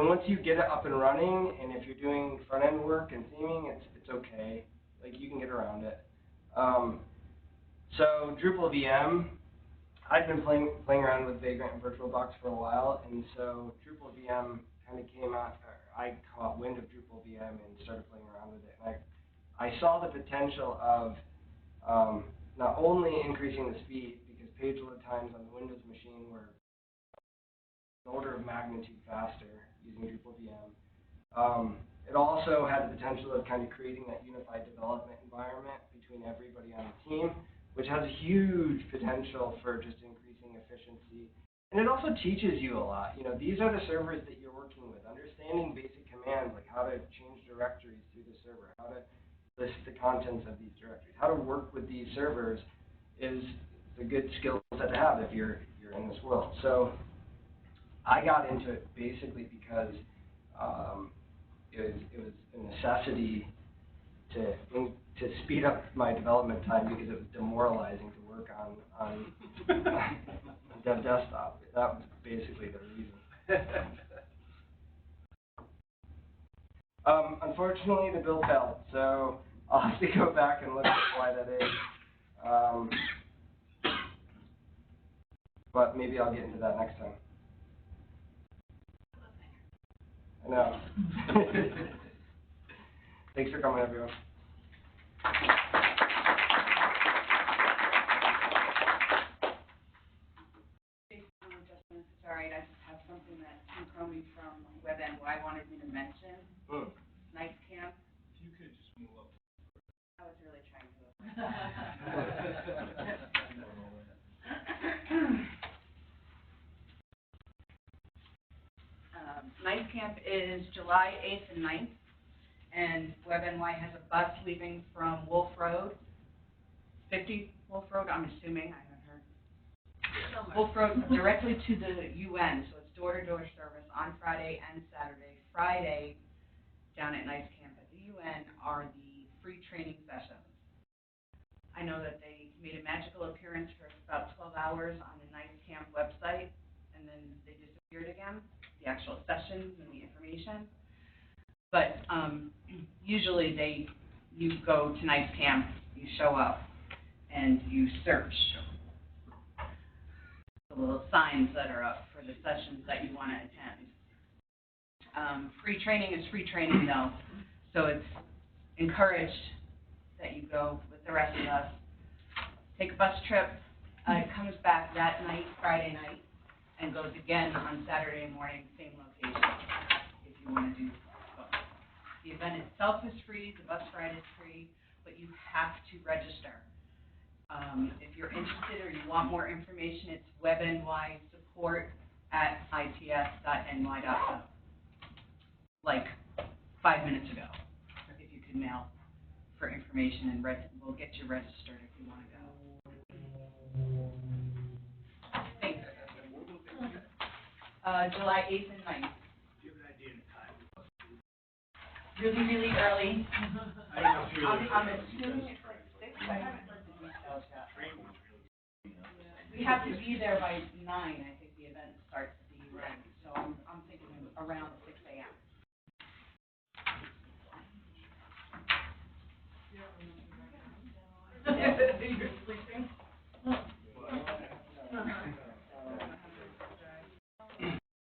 once you get it up and running, and if you're doing front-end work and theming, it's okay. Like, you can get around it. So Drupal VM, I've been playing around with Vagrant and VirtualBox for a while, and so Drupal VM kind of came out, I caught wind of Drupal VM and started playing around with it. And I saw the potential of not only increasing the speed, because page load times on the Windows machine were an order of magnitude faster using Drupal VM. It also had the potential of kind of creating that unified development environment between everybody on the team, which has huge potential for just increasing efficiency. And it also teaches you a lot. These are the servers that you're working with. Understanding basic commands, like how to change directories through the server, how to list the contents of these directories, how to work with these servers is a good skill set to have if you're in this world. So I got into it basically because it was a necessity to speed up my development time because it was demoralizing to work on Dev Desktop. That was basically the reason. Unfortunately, the bill failed, so I'll have to go back and look at why that is. But maybe I'll get into that next time. I know. Thanks for coming, everyone. Justin, sorry, I just have something that Tim Cromie from WebNY wanted me to mention. Night camp. If you could just move up. I was really trying to. Night camp is July 8th and 9th, and WebNY has a bus leaving from Wolf Road, 50 Wolf Road, I'm assuming, I haven't heard. Wolf Road directly to the UN, so it's door-to-door service on Friday and Saturday. Friday, down at Night Camp at the UN, are the free training sessions. I I know that they made a magical appearance for about 12 hours on the NYS Camp website, and then they disappeared again, the actual sessions and the information. But usually you go to NYS Camp, you show up, and you search the little signs that are up for the sessions that you want to attend. Free training is free training, though, so it's encouraged that you go with the rest of us. Take a bus trip. It comes back that night, Friday night, and goes again on Saturday morning, same location, if you want to do both. The event itself is free, the bus ride is free, but you have to register. If you're interested or you want more information, it's webnysupport@its.ny.gov. Like 5 minutes ago, if you could mail for information, and we'll get you registered if you want to go. Thanks. July 8th and 9th. Do you have an idea of the time? Really, really early. I don't know if you're I'm assuming it's like 6. I haven't heard the details yet. We have to be there by 9. I think the event starts at the 9. So I'm thinking around 6